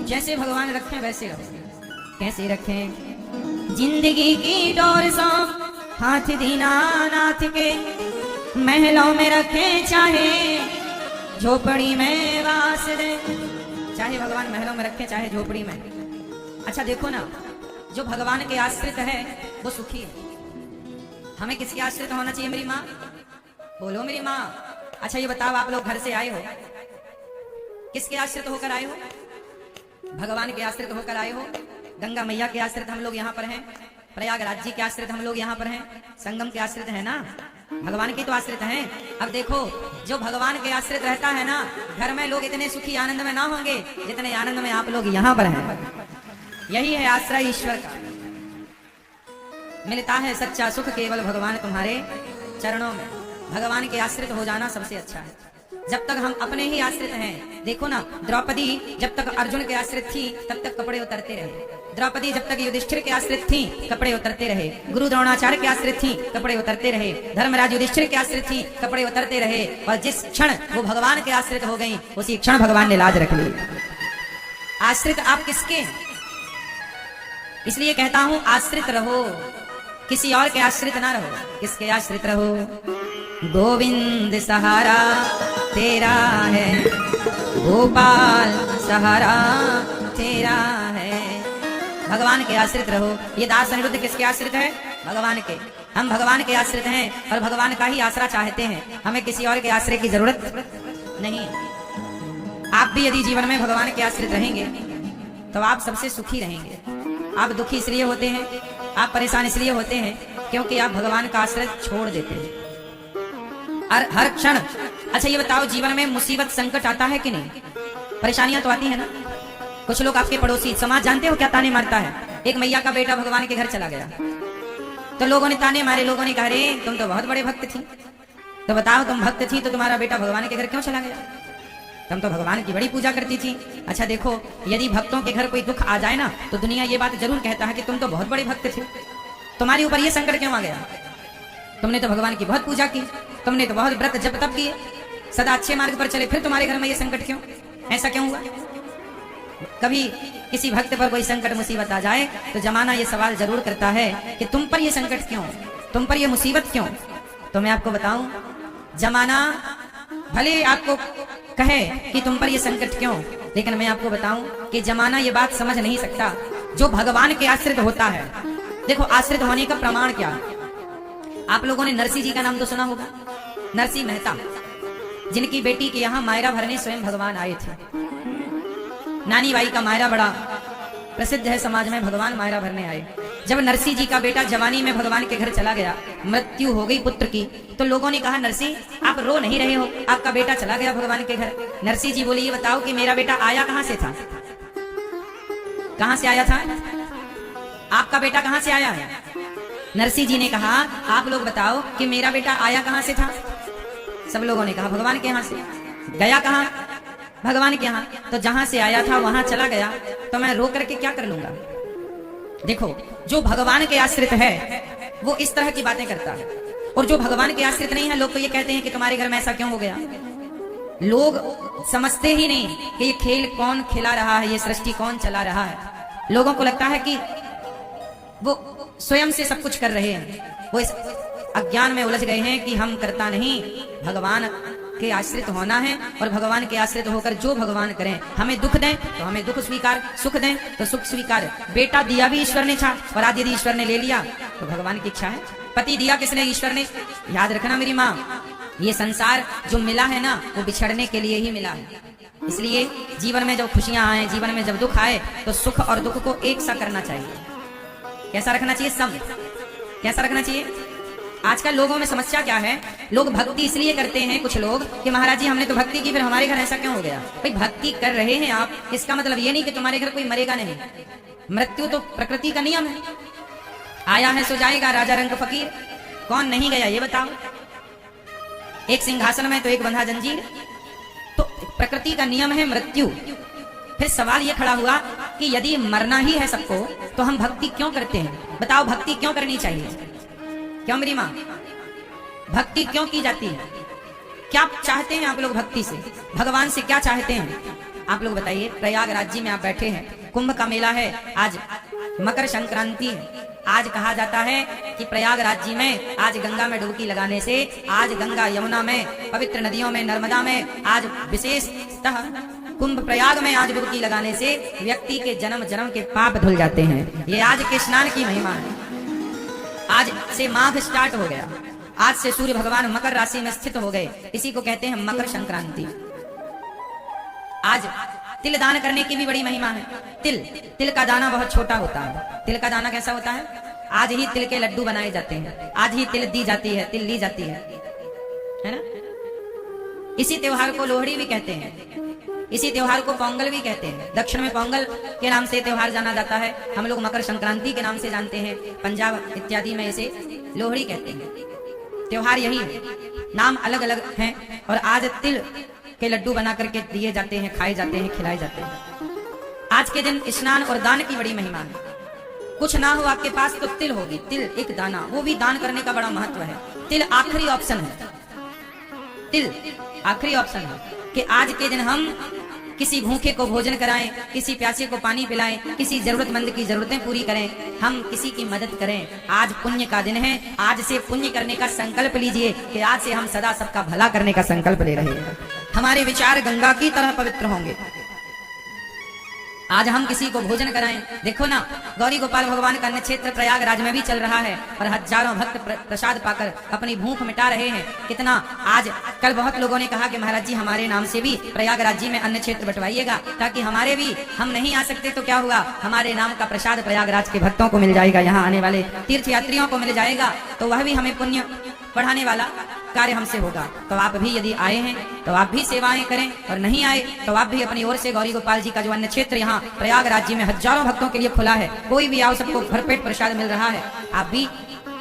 जैसे भगवान रखें वैसे रखें। कैसे रखें? जिंदगी की डोर सौंप हाथ दीनानाथ के, महलों में रखें चाहे झोपड़ी में वास दे। चाहे भगवान महलों में रखें चाहे झोपड़ी में। अच्छा देखो ना, जो भगवान के आश्रित है वो सुखी है। हमें किसके आश्रित होना चाहिए मेरी माँ? बोलो मेरी माँ। अच्छा ये बताओ, आप लोग घर से आए हो, किसके आश्रित होकर आए हो? भगवान के आश्रित होकर आए हो। गंगा मैया के आश्रित हम लोग यहाँ पर हैं, प्रयागराज जी के आश्रित हम लोग यहाँ पर हैं, संगम के आश्रित है ना, भगवान के तो आश्रित हैं। अब देखो, जो भगवान के आश्रित रहता है ना, घर में लोग इतने सुखी आनंद में ना होंगे जितने आनंद में आप लोग यहाँ पर हैं। यही है आश्रय ईश्वर का। मिलता है सच्चा सुख केवल भगवान तुम्हारे चरणों में। भगवान के आश्रित हो जाना सबसे अच्छा है। जब तक हम अपने ही आश्रित हैं, देखो ना, द्रौपदी जब तक अर्जुन के आश्रित थी तब तक कपड़े उतरते रहे। द्रौपदी जब तक युधिष्ठिर के आश्रित थी कपड़े उतरते रहे। गुरु द्रोणाचार्य के आश्रित थी कपड़े उतरते रहे। धर्मराज युधिष्ठिर के आश्रित थी कपड़े उतरते रहे। और जिस क्षण वो भगवान के आश्रित हो गई उसी क्षण भगवान ने लाज रख ली। आश्रित आप किसके? इसलिए कहता हूं आश्रित रहो, किसी और के आश्रित ना रहो। किसके आश्रित रहो? गोविंद सहारा तेरा है, गोपाल सहारा तेरा है। भगवान के आश्रित रहो। ये दास अनिरुद्ध किसके आश्रित है? भगवान के। हम भगवान के आश्रित हैं और भगवान का ही आसरा चाहते हैं। हमें किसी और के आश्रय की जरूरत नहीं। आप भी यदि जीवन में भगवान के आश्रित रहेंगे तो आप सबसे सुखी रहेंगे। आप दुखी इसलिए होते हैं, आप परेशान इसलिए होते हैं क्योंकि आप भगवान का आश्रय छोड़ देते हैं हर क्षण। अच्छा ये बताओ, जीवन में मुसीबत संकट आता है कि नहीं? परेशानियां तो आती है ना। कुछ लोग आपके पड़ोसी समाज जानते हो क्या ताने मारता है? एक मैया का बेटा भगवान के घर चला गया तो लोगों ने ताने मारे। लोगों ने कहा रे तुम तो बहुत बड़े भक्त थी। तो बताओ, तुम भक्त थी तो तुम्हारा बेटा भगवान के घर क्यों चला गया? तुम तो भगवान की बड़ी पूजा करती थी। अच्छा देखो, यदि भक्तों के घर कोई दुख आ जाए ना तो दुनिया ये बात जरूर कहता है कि तुम तो बहुत बड़े भक्त थे, तुम्हारे ऊपर ये संकट क्यों आ गया? तुमने तो भगवान की बहुत पूजा की, तुमने तो बहुत व्रत जप तप किए, सदा अच्छे मार्ग पर चले, फिर तुम्हारे घर में ये संकट क्यों? ऐसा क्यों हुआ? कभी किसी भक्त पर कोई संकट मुसीबत आ जाए तो जमाना ये सवाल जरूर करता है कि तुम पर ये संकट क्यों, तुम पर ये मुसीबत क्यों? तो मैं आपको बताऊं, जमाना भले आपको कहे कि तुम पर ये संकट क्यों, लेकिन मैं आपको बताऊं कि जमाना ये बात समझ नहीं सकता जो भगवान के आश्रित होता है। देखो, आश्रित होने का प्रमाण क्या है? आप लोगों ने नरसिंह जी का नाम तो सुना होगा। नरसिंह मेहता, जिनकी बेटी के यहाँ मायरा भरने स्वयं भगवान आए थे। नानी बाई का मायरा बड़ा प्रसिद्ध है समाज में, भगवान मायरा भरने आए। जब नरसिंह जी का बेटा जवानी में भगवान के घर चला गया, मृत्यु हो गई पुत्र की, तो लोगों ने कहा नरसिंह आप रो नहीं रहे हो, आपका बेटा चला गया भगवान के घर। नरसिंह जी बोले ये बताओ कि मेरा बेटा आया कहां से था? कहां से आया था? आपका बेटा कहां से आया है? नरसिंह जी ने कहा आप लोग बताओ कि मेरा बेटा आया कहां से था? सब लोगों ने कहा भगवान के यहाँ से। गया कहां? भगवान के यहाँ। तो जहां से आया था वहां चला गया, तो मैं रो करके क्या कर लूंगा? देखो, जो भगवान के आश्रित है वो इस तरह की बातें करता है, और जो भगवान के आश्रित नहीं है, लोग तो ये कहते हैं कि तुम्हारे घर में ऐसा क्यों हो गया। लोग समझते ही नहीं कि ये खेल कौन खिला रहा है, ये सृष्टि कौन चला रहा है। लोगों को लगता है कि वो स्वयं से सब कुछ कर रहे हैं। वो इस अज्ञान में उलझ गए हैं कि हम करता नहीं, भगवान के आश्रित होना है, और भगवान के आश्रित होकर जो भगवान करें, हमें दुख दें तो हमें दुख स्वीकार, सुख दें तो सुख स्वीकार। बेटा दिया भी ईश्वर ने था, और आज यदि ईश्वर ने ले लिया तो भगवान की इच्छा है। पति दिया किसने? ईश्वर ने। याद रखना मेरी माँ, ये संसार जो मिला है ना वो बिछड़ने के लिए ही मिला है। इसलिए जीवन में जब खुशियां आए, जीवन में जब दुख आए, तो सुख और दुख को एक सा करना चाहिए। कैसा रखना चाहिए? सम। कैसा रखना चाहिए? आजकल लोगों में समस्या क्या है, लोग भक्ति इसलिए करते हैं कुछ लोग कि महाराज जी हमने तो भक्ति की, फिर हमारे घर ऐसा क्यों हो गया? भाई भक्ति कर रहे हैं आप, इसका मतलब ये नहीं कि तुम्हारे घर कोई मरेगा नहीं। मृत्यु तो प्रकृति का नियम है, आया है सो जाएगा, राजा रंग फकीर। कौन नहीं गया ये बताओ? एक सिंहासन में तो एक बंधा जंजीर। तो प्रकृति का नियम है मृत्यु। फिर सवाल ये खड़ा हुआ कि यदि मरना ही है सबको तो हम भक्ति क्यों करते हैं? बताओ, भक्ति क्यों करनी चाहिए? क्यों मेरी माँ? भक्ति क्यों की जाती है? क्या चाहते हैं आप लोग भक्ति से? भगवान से क्या चाहते हैं? आप लोग बताइए, प्रयागराज जी में आप बैठे हैं, कुंभ का मेला है, आज मकर संक्रांति है। आज कहा जाता है कि प्रयागराज जी में आज गंगा में डुबकी लगाने से, आज गंगा यमुना में, पवित्र नदियों में, नर्मदा में, आज विशेषतः कुंभ प्रयाग में आज डुबकी लगाने से व्यक्ति के जन्म जन्म के पाप धुल जाते हैं। ये आज के स्नान की महिमा है। आज से माघ स्टार्ट हो गया, आज से सूर्य भगवान मकर राशि में स्थित हो गए, इसी को कहते हैं मकर संक्रांति। आज तिल दान करने की भी बड़ी महिमा है। तिल का दाना बहुत छोटा होता है। तिल का दाना कैसा होता है? आज ही तिल के लड्डू बनाए जाते हैं, आज ही तिल दी जाती है, तिल ली जाती है ना। इसी त्योहार को लोहड़ी भी कहते हैं, इसी त्योहार को पोंगल भी कहते हैं। दक्षिण में पोंगल के नाम से त्योहार जाना जाता है, हम लोग मकर संक्रांति के नाम से जानते हैं, पंजाब इत्यादि में इसे लोहड़ी कहते हैं। त्योहार यही है, नाम अलग अलग हैं। और आज तिल के लड्डू बना करके दिए जाते हैं, खाए जाते हैं, खिलाए जाते हैं। आज के दिन स्नान और दान की बड़ी महिमा है। कुछ ना हो आपके पास तो तिल होगी, तिल एक दाना, वो भी दान करने का बड़ा महत्व है। तिल आखिरी ऑप्शन है, तिल आखिरी ऑप्शन है कि आज के दिन हम किसी भूखे को भोजन कराएं, किसी प्यासे को पानी पिलाएं, किसी जरूरतमंद की जरूरतें पूरी करें, हम किसी की मदद करें। आज पुण्य का दिन है, आज से पुण्य करने का संकल्प लीजिए कि आज से हम सदा सबका भला करने का संकल्प ले रहे हैं। हमारे विचार गंगा की तरह पवित्र होंगे। आज हम किसी को भोजन कराएं। देखो ना, गौरी गोपाल भगवान का अन्न क्षेत्र प्रयागराज में भी चल रहा है और हजारों भक्त प्रसाद पाकर अपनी भूख मिटा रहे हैं। कितना आज कल बहुत लोगों ने कहा कि महाराज जी हमारे नाम से भी प्रयागराज जी में अन्न क्षेत्र बंटवाइएगा, ताकि हमारे भी, हम नहीं आ सकते तो क्या हुआ, हमारे नाम का प्रसाद प्रयागराज के भक्तों को मिल जाएगा, यहाँ आने वाले तीर्थ यात्रियों को मिल जाएगा, तो वह भी हमें पुण्य बढ़ाने वाला कार्य हमसे होगा। तो आप भी यदि आए हैं तो आप भी सेवाएं करें, और नहीं आए तो आप भी अपनी ओर से गौरी गोपाल जी का जो अन्न क्षेत्र यहाँ प्रयागराज जी में हजारों भक्तों के लिए खुला है, कोई भी आओ, सबको भरपेट प्रसाद मिल रहा है। आप भी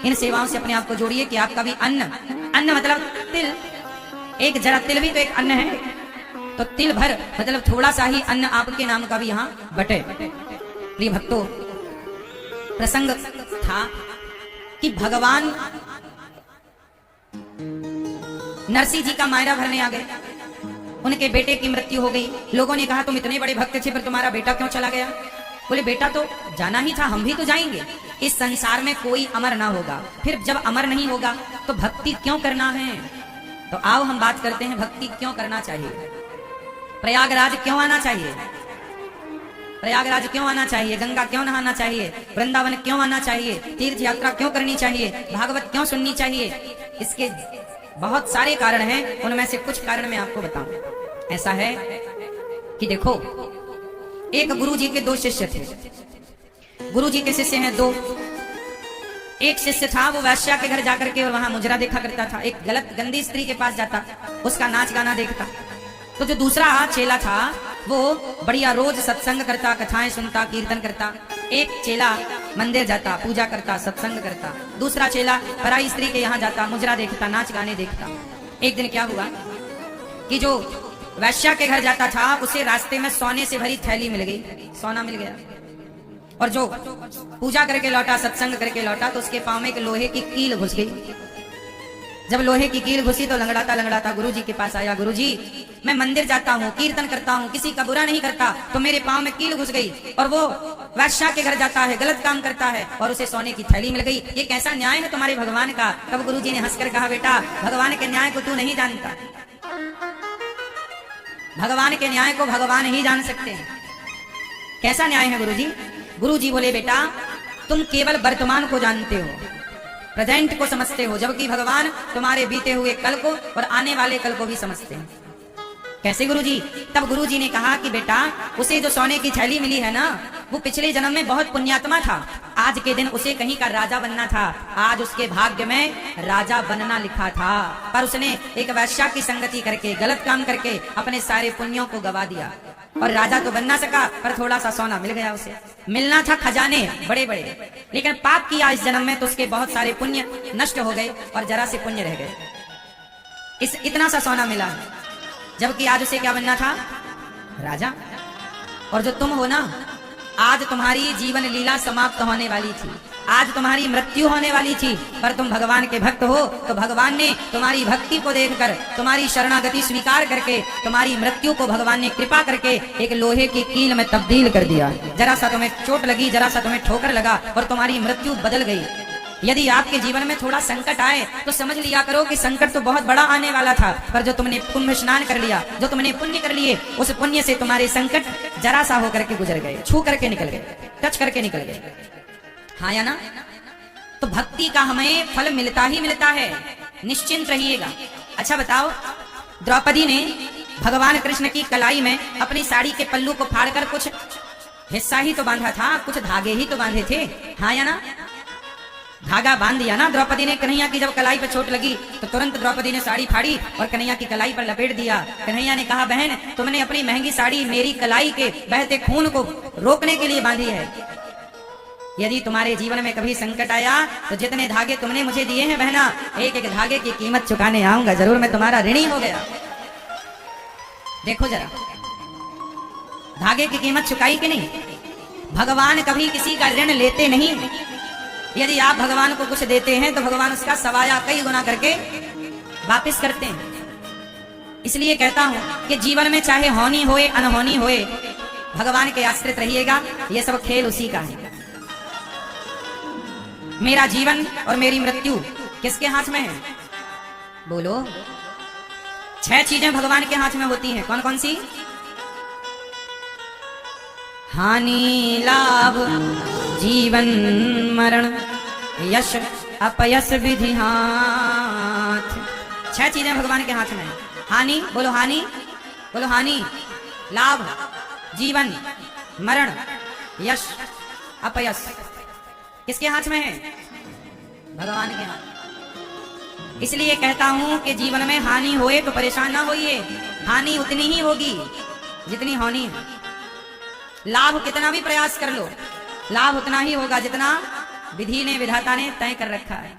इन सेवाओं से अपने आप को जोड़िए कि आपका भी अन्न मतलब तिल, एक जरा तिल भी तो एक अन्न है, तो तिल भर मतलब थोड़ा सा ही अन्न आपके नाम का भी यहाँ बटे। प्रिय भक्तों, प्रसंग था कि भगवान नरसिंह जी का मायरा भरने आ गए, उनके बेटे की मृत्यु हो गई। लोगों ने कहा तुम इतने बड़े भक्त थे, पर तुम्हारा बेटा क्यों चला गया? बोले बेटा तो जाना ही था, हम भी तो जाएंगे। इस संसार में कोई अमर ना होगा, फिर जब अमर नहीं होगा तो भक्ति क्यों करना है? तो आओ हम बात करते हैं, भक्ति क्यों करना चाहिए, प्रयागराज क्यों आना चाहिए, प्रयागराज क्यों आना चाहिए, गंगा क्यों नहाना चाहिए, वृंदावन क्यों आना चाहिए, तीर्थ यात्रा क्यों करनी चाहिए, भागवत क्यों सुननी चाहिए। इसके बहुत सारे कारण हैं, उनमें से कुछ कारण मैं आपको बताऊं। ऐसा है कि देखो, एक गुरुजी के दो शिष्य थे। गुरुजी के शिष्य हैं दो। एक शिष्य था, वो वैश्या के घर जाकर के और वहां मुजरा देखा करता था, एक गलत गंदी स्त्री के पास जाता, उसका नाच गाना देखता। तो जो दूसरा चेला था वो बढ़िया रोज सत्संग करता, कथाएं सुनता, कीर्तन करता। एक चेला मंदिर जाता, पूजा करता, सत्संग करता। दूसरा चेला पराई स्त्री के यहाँ जाता, मुजरा देखता, नाच गाने देखता। एक दिन क्या हुआ कि जो वैश्या के घर जाता था उसे रास्ते में सोने से भरी थैली मिल गई, सोना मिल गया। और जो पूजा करके लौटा, सत्संग करके लौटा, तो उसके पांव में एक लोहे की कील घुस गई। जब लोहे की कील घुसी तो लंगड़ाता लंगड़ाता गुरुजी के पास आया। गुरुजी, मैं मंदिर जाता हूँ, कीर्तन करता हूँ, किसी का बुरा नहीं करता, तो मेरे पांव में कील घुस गई। और वो वैश्या के घर जाता है, गलत काम करता है, और उसे सोने की थैली मिल गई। ये कैसा न्याय है तुम्हारे भगवान का? तब गुरुजी ने हंसकर कहा, बेटा भगवान के न्याय को तू नहीं जानता, भगवान के न्याय को भगवान ही जान सकते हैं। कैसा न्याय है गुरुजी? गुरुजी बोले, बेटा तुम केवल वर्तमान को जानते हो, प्रेजेंट को समझते हो, जबकि भगवान तुम्हारे बीते हुए कल को और आने वाले कल को भी समझते हैं। कैसे गुरुजी? तब गुरुजी ने कहा कि बेटा उसे जो सोने की थैली मिली है ना, वो पिछले जन्म में बहुत पुण्यात्मा था। आज के दिन उसे कहीं का राजा बनना था, आज उसके भाग्य में राजा बनना लिखा था, पर उसने एक वैश्या की संगति करके, गलत काम करके अपने सारे पुण्यों को गवा दिया। और राजा तो बन ना सका, पर थोड़ा सा सोना मिल गया उसे। मिलना था खजाने बड़े बड़े, लेकिन पाप किया इस जन्म में तो उसके बहुत सारे पुण्य नष्ट हो गए और जरा से पुण्य रह गए। इतना सा सोना मिला, जबकि आज उसे क्या बनना था? राजा। और जो तुम हो ना, आज तुम्हारी जीवन लीला समाप्त होने वाली थी, आज तुम्हारी मृत्यु होने वाली थी, पर तुम भगवान के भक्त हो, तो भगवान ने तुम्हारी भक्ति को देखकर, तुम्हारी शरणागति स्वीकार करके, तुम्हारी मृत्यु को भगवान ने कृपा करके एक लोहे की कील में तब्दील कर दिया। जरा सा तुम्हें चोट लगी, जरा सा तुम्हें ठोकर लगा और तुम्हारी मृत्यु बदल गई। यदि आपके जीवन में थोड़ा संकट आए तो समझ लिया करो कि संकट तो बहुत बड़ा आने वाला था, पर जो तुमने कुंभ स्नान कर लिया, जो तुमने पुण्य कर लिए, उस पुण्य से तुम्हारे संकट जरा सा होकर के गुजर गए, छू करके निकल गए, टच करके निकल गए। हाँ या ना? तो भक्ति का हमें फल मिलता ही मिलता है, निश्चिंत रहिएगा। अच्छा बताओ, द्रौपदी ने भगवान कृष्ण की कलाई में अपनी साड़ी के पल्लू को फाड़कर कुछ हिस्सा ही तो बांधा था, कुछ धागे ही तो बांधे थे। हाँ या ना? धागा बांध दिया ना द्रौपदी ने। कन्हैया की जब कलाई पर चोट लगी तो तुरंत द्रौपदी ने साड़ी फाड़ी और कन्हैया की कलाई पर लपेट दिया। कन्हैया ने कहा, बहन तुमने अपनी महंगी साड़ी मेरी कलाई के बहते खून को रोकने के लिए बांधी है। यदि तुम्हारे जीवन में कभी संकट आया तो जितने धागे तुमने मुझे दिए हैं बहना, एक एक धागे की कीमत चुकाने आऊंगा जरूर, मैं तुम्हारा ऋणी हो गया। देखो जरा, धागे की कीमत चुकाई कि नहीं? भगवान कभी किसी का ऋण लेते नहीं। यदि आप भगवान को कुछ देते हैं तो भगवान उसका सवाया कई गुना करके वापस करते हैं। इसलिए कहता हूं कि जीवन में चाहे होनी होए अनहोनी होए, भगवान के आश्रित रहिएगा। यह सब खेल उसी का है। मेरा जीवन और मेरी मृत्यु किसके हाथ में है? बोलो। 6 चीजें भगवान के हाथ में होती हैं। कौन कौन सी? हानि लाभ जीवन मरण यश अपयश विधि हाथ। 6 चीजें भगवान के हाथ में है। हानि, बोलो हानि, बोलो हानि, लाभ, जीवन, मरण, यश, अपयश। किसके हाथ में है? भगवान के हाथ। इसलिए कहता हूं कि जीवन में हानि होए तो परेशान ना होइए। हानि उतनी ही होगी जितनी होनी है। लाभ कितना भी प्रयास कर लो, लाभ उतना ही होगा जितना विधि ने, विधाता ने तय कर रखा है।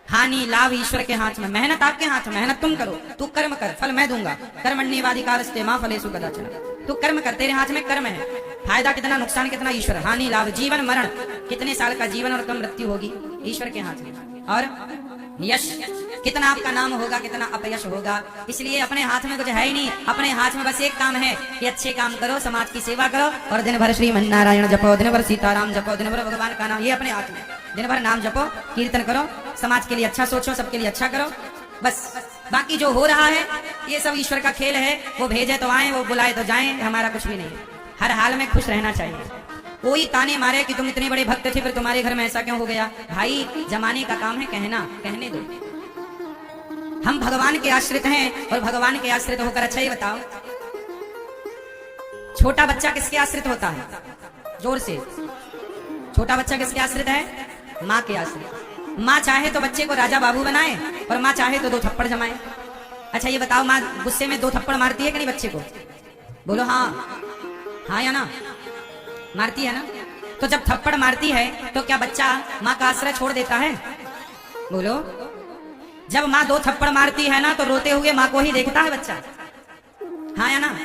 हानि लाभ ईश्वर के हाथ में। मेहनत आपके हाथ में, मेहनत तुम करो, तू कर्म कर, फल मैं दूंगा। कर्मण्येवाधिकारस्ते मा फलेषु कदाचन। तू कर्म कर, तेरे हाथ में कर्म है। फायदा कितना, नुकसान कितना, ईश्वर। हानि लाभ जीवन मरण, कितने साल का जीवन और कब मृत्यु होगी, ईश्वर के हाथ में। और यश, कितना आपका नाम होगा, कितना अपयश होगा। इसलिए अपने हाथ में कुछ है ही नहीं। अपने हाथ में बस एक काम है कि अच्छे काम करो, समाज की सेवा करो और दिन भर श्रीमन्नारायण जपो, दिन भर सीताराम जपो, दिन भर भगवान का नाम, ये अपने हाथ में। दिन भर नाम जपो, कीर्तन करो, समाज के लिए अच्छा सोचो, सबके लिए अच्छा करो। बस बाकी जो हो रहा है ये सब ईश्वर का खेल है। वो भेजे तो आए, वो बुलाए तो जाएं, हमारा कुछ भी नहीं है। हर हाल में खुश रहना चाहिए। कोई ताने मारे कि तुम इतने बड़े भक्त थे फिर तुम्हारे घर में ऐसा क्यों हो गया, भाई जमाने का काम है कहना, कहने दो। हम भगवान के आश्रित हैं और भगवान के आश्रित होकर, अच्छा ये बताओ, छोटा बच्चा किसके आश्रित होता है? जोर से। छोटा बच्चा किसके आश्रित है? माँ के आश्रित। माँ चाहे तो बच्चे को राजा बाबू बनाए और माँ चाहे तो 2 थप्पड़ जमाए। अच्छा ये बताओ, माँ गुस्से में 2 थप्पड़ मारती है कि नहीं बच्चे को? बोलो हाँ, हाँ या ना? मारती है ना? तो जब थप्पड़ मारती है तो क्या बच्चा माँ का आश्रय छोड़ देता है? बोलो। जब माँ 2 थप्पड़ मारती है ना तो रोते हुए माँ को ही देखता है बच्चा, हाँ या ना?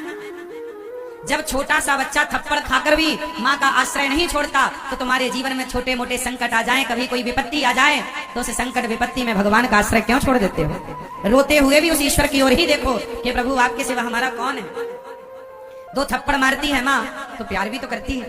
जब छोटा सा बच्चा थप्पड़ खाकर भी माँ का आश्रय नहीं छोड़ता तो तुम्हारे जीवन में छोटे मोटे संकट आ जाएं, कभी कोई विपत्ति आ जाए तो उस संकट विपत्ति में भगवान का आश्रय क्यों छोड़ देते हो? रोते हुए भी उस ईश्वर की ओर ही देखो कि प्रभु आपके सिवा हमारा कौन है। 2 थप्पड़ मारती है माँ तो प्यार भी तो करती है,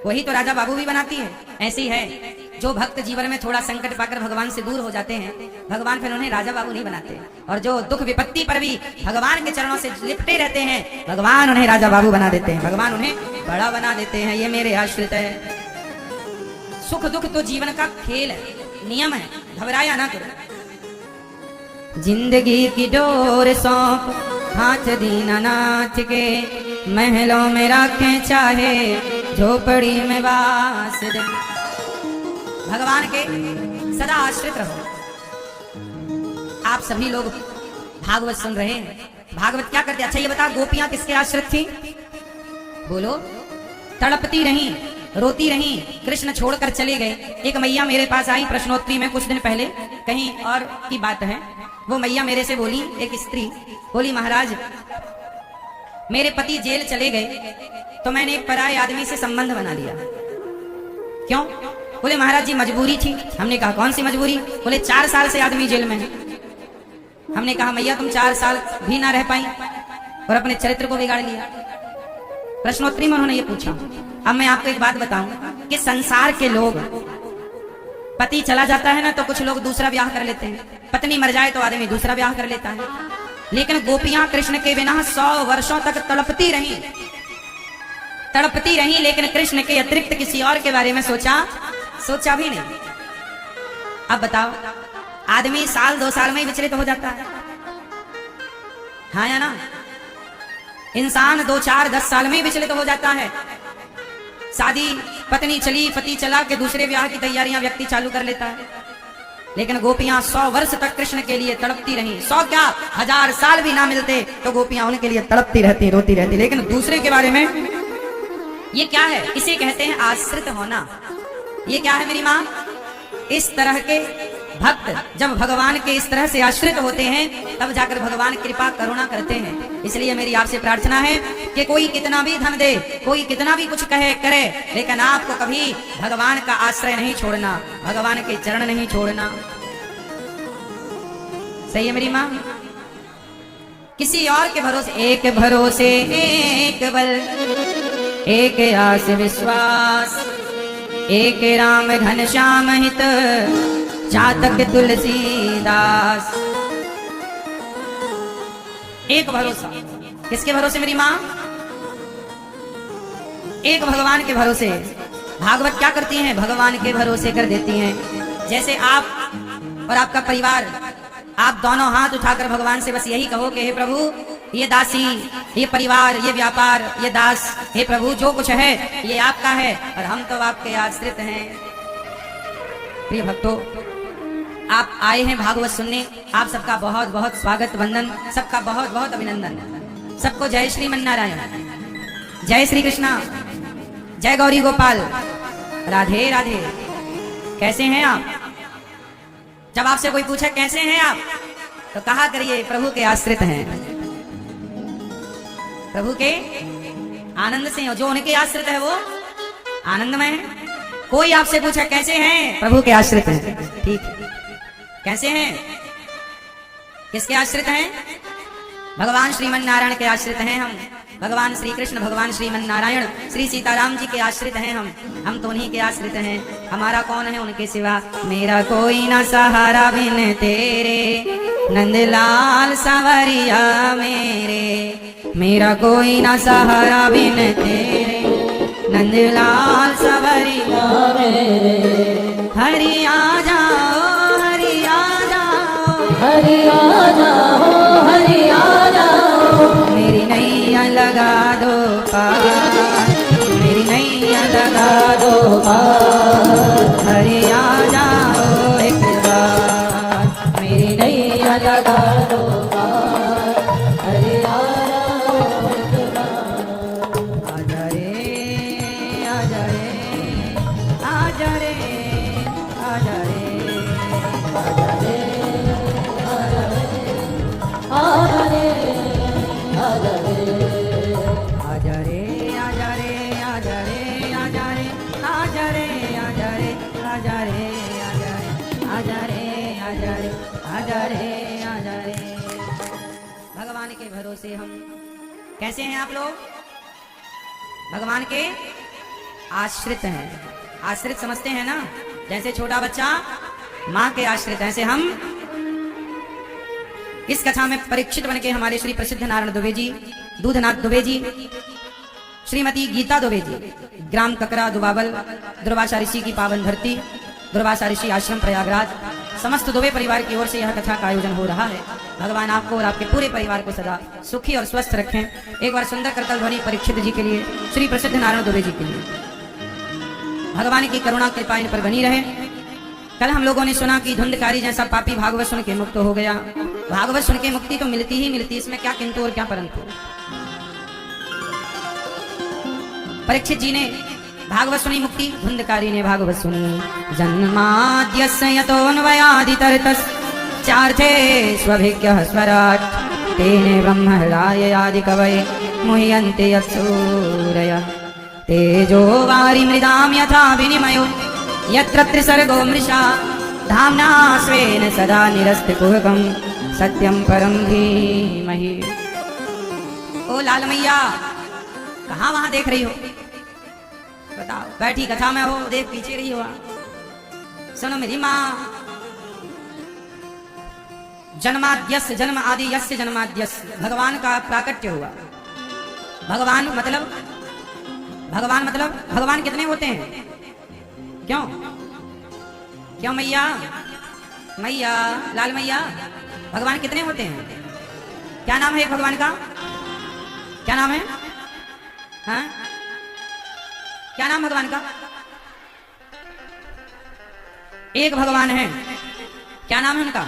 वही तो राजा बाबू भी बनाती है। ऐसी है जो भक्त जीवन में थोड़ा संकट पाकर भगवान से दूर हो जाते हैं, भगवान फिर उन्हें राजा बाबू नहीं बनाते। और जो दुख विपत्ति पर भी भगवान के चरणों से लिपटे रहते हैं, भगवान उन्हें राजा बाबू बना देते हैं, भगवान उन्हें बड़ा बना देते हैं। ये मेरे आश्रित है। सुख दुख तो जीवन का खेल है, नियम है, घबराया ना करो। जिंदगी की डोर सौंप हाथ दीनानाथ के, महलों में रखें चाहे झोपड़ी में वास दे। भगवान के सदा आश्रित रहो। आप सभी लोग भागवत सुन रहे हैं, भागवत क्या करते? अच्छा ये बता, गोपियां किसके आश्रित थी? बोलो। तड़पती रहीं, रोती रहीं, कृष्ण छोड़कर चले गए। एक मैया मेरे पास आई प्रश्नोत्तरी में कुछ दिन पहले, कहीं और की बात है। वो मैया मेरे से बोली, एक स्त्री बोली, महाराज मेरे पति जेल चले गए तो मैंने एक पराये आदमी से संबंध बना लिया। क्यों? बोले महाराज जी मजबूरी थी। हमने कहा कौन सी मजबूरी? बोले 4 साल से आदमी जेल में है। हमने कहा मैया तुम 4 साल भी ना रह पाई और अपने चरित्र को बिगाड़ लिया। प्रश्नोत्तरी में उन्होंने ये पूछा। अब मैं आपको एक बात बताऊं कि संसार के लोग, पति चला जाता है ना तो कुछ लोग दूसरा ब्याह कर लेते हैं, पत्नी मर जाए तो आदमी दूसरा ब्याह कर लेता है। लेकिन गोपियां कृष्ण के बिना 100 वर्षों तक तड़पती रही, लेकिन कृष्ण के अतिरिक्त किसी और के बारे में सोचा भी नहीं। अब बताओ, आदमी साल 2 साल में ही विचलित हो जाता है, हाँ या ना? इंसान 2, 4, 10 साल में ही विचलित हो जाता है। शादी, पत्नी चली, पति चला के दूसरे ब्याह की तैयारियां व्यक्ति चालू कर लेता है। लेकिन गोपियां 100 वर्ष तक कृष्ण के लिए तड़पती रहीं। 100 क्या, 1000 साल भी ना मिलते तो गोपियां उनके लिए तड़पती रहती, रोती रहती। लेकिन दूसरे के बारे में, ये क्या है? इसे कहते हैं आश्रित होना। ये क्या है मेरी माँ? इस तरह के भक्त जब भगवान के इस तरह से आश्रित होते हैं तब जाकर भगवान कृपा करुणा करते हैं। इसलिए मेरी आपसे प्रार्थना है कि कोई कितना भी धन दे, कोई कितना भी कुछ कहे करे, लेकिन आपको कभी भगवान का आश्रय नहीं छोड़ना, भगवान के चरण नहीं छोड़ना। सही है मेरी माँ? किसी और के भरोसे, एक भरोसे एक बल, एक आस विश्वास, एक राम घनश्याम हित, चातक तुलसीदास। एक भरोसा, किसके भरोसे मेरी माँ? एक भगवान के भरोसे। भागवत क्या करती हैं? भगवान के भरोसे कर देती हैं। जैसे आप और आपका परिवार, आप दोनों हाथ उठाकर भगवान से बस यही कहो कि हे प्रभु, ये दासी, ये परिवार, ये व्यापार, ये दास, हे प्रभु जो कुछ है ये आपका है और हम तो आपके आश्रित हैं। प्रिय भक्तों, आप आए हैं भागवत सुनने, आप सबका बहुत बहुत स्वागत, वंदन, सबका बहुत बहुत अभिनंदन। सबको जय श्रीमन नारायण, जय श्री कृष्णा, जय गौरी गोपाल, राधे राधे। कैसे हैं आप? जब आपसे कोई पूछे कैसे हैं आप तो कहा करिए प्रभु के आश्रित हैं, प्रभु के आनंद से हो। जो उनके आश्रित है वो आनंदमय है। कोई आपसे पूछा कैसे हैं? प्रभु के आश्रित हैं। ठीक है, कैसे हैं? किसके आश्रित हैं? भगवान श्रीमन नारायण के आश्रित हैं हम। भगवान श्री कृष्ण, भगवान श्रीमन नारायण, श्री सीताराम जी के आश्रित हैं हम तो उन्हीं के आश्रित हैं। हमारा कौन है उनके सिवा? मेरा कोई ना सहारा बिन तेरे, नंदलाल सांवरिया मेरे। मेरा कोई ना सहारा बिन तेरे, नंदलाल सांवरिया मेरे। हरि आ जाओ, हरि आ जाओ, हरि आ जाओ, हरि आ जाओ। मेरी नैया लगा दो पार, मेरी नैया लगा दो पार। हरि आ जाओ एक बार, मेरी नैया लगा दो पार। हरि आ जाओ एक बार। आजा रे, आजा रे, आजा रे, आजा रे, आजा रे, आजा रे, आजा रे, आजा रे, आजा रे, आजा रे, आजा रे, आजा रे, आजा रे, आजा रे, आजा रे, आजा रे, आजा रे, आजा रे, आजा रे। भगवान के भरोसे हम। कैसे हैं आप लोग? भगवान के आश्रित हैं। आश्रित समझते हैं ना? जैसे छोटा बच्चा माँ के आश्रित, ऐसे हम इस कथा में परीक्षित बन के हमारे श्री प्रसिद्ध नारायण दुबे जी, दूधनाथ दुबे जी, श्रीमती गीता दुबे जी, ग्राम ककरा दुबाबल, दुर्वासा ऋषि की पावन धरती, दुर्वासा ऋषि आश्रम प्रयागराज, समस्त दुबे परिवार की ओर से यह कथा का आयोजन हो रहा है। भगवान आपको और आपके पूरे परिवार को सदा सुखी और स्वस्थ रखें। एक बार सुंदर करतल ध्वनि परीक्षित जी के लिए, श्री प्रसिद्ध नारायण दुबे जी के लिए। भगवान की करुणा कृपा इन पर बनी रहे। कल हम लोगों ने सुना कि धुंधकारी जैसा पापी भागवत सुन के मुक्त हो गया। भागवत सुन के मुक्ति तो मिलती ही मिलती, इसमें क्या किंतु और क्या परंतु। परीक्षित जी ने भागवत सुनी, मुक्ति। धुंधकारी ने भागवत सुनी। जन्माद्यस्य यतोऽन्वयादितरतस् चार्थे स्वभिज्ञः स्वराट् तेने ब्रह्महृदाय आदि कवये मुह्यन्ते यत्सूरयः। तेजो वारि मृदां यथा विनिमयो यत्र त्रिसर्गो मृषा धाम्ना स्वेन सदा निरस्तकुहकं सत्यं परं धीमहि। ओ लाल मैया कहाँ वहां देख रही हो? बताओ, बैठी कथा में हो, देख पीछे रही हो। सुनो मेरी माँ, जन्माद्यस्य जन्म आदि यस्य जन्माद्यस्य, भगवान का प्राकट्य हुआ। भगवान मतलब भगवान कितने होते हैं? क्यों क्यों मैया, मैया लाल मैया, भगवान कितने होते हैं? क्या नाम है एक भगवान का? क्या नाम है? हाँ? क्या नाम भगवान का? एक भगवान है। क्या नाम है उनका?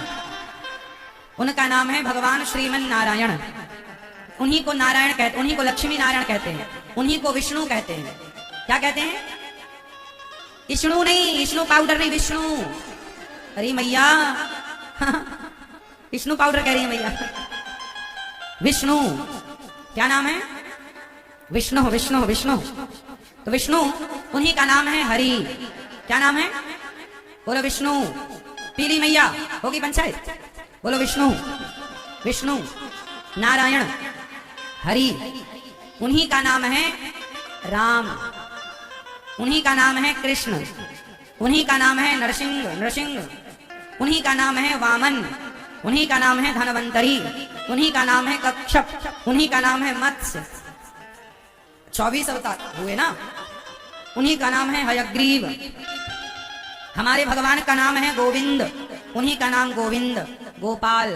उनका नाम है भगवान श्रीमन नारायण। उन्हीं को नारायण कहते, उन्हीं को लक्ष्मी नारायण कहते हैं, उन्हीं को विष्णु कहते हैं। क्या कहते हैं? विष्णु नहीं, विष्णु पाउडर नहीं, विष्णु। अरे मैया विष्णु पाउडर कह रही है मैया। विष्णु क्या नाम है? विष्णु विष्णु विष्णु। तो विष्णु उन्हीं का नाम है हरि। क्या नाम है? बोलो विष्णु। पीली मैया होगी पंचायत, बोलो विष्णु। विष्णु नारायण हरि, उन्हीं का नाम है राम, उन्हीं का नाम है कृष्ण, उन्हीं का नाम है नरसिंह, उन्हीं का नाम है वामन, उन्हीं का नाम है धनवंतरी, उन्हीं का नाम है कच्छप, उन्हीं का नाम है मत्स्य। 24 अवतार हुए ना। उन्हीं का नाम है हयग्रीव। हमारे भगवान का नाम है गोविंद, उन्हीं का नाम गोविंद, गोपाल,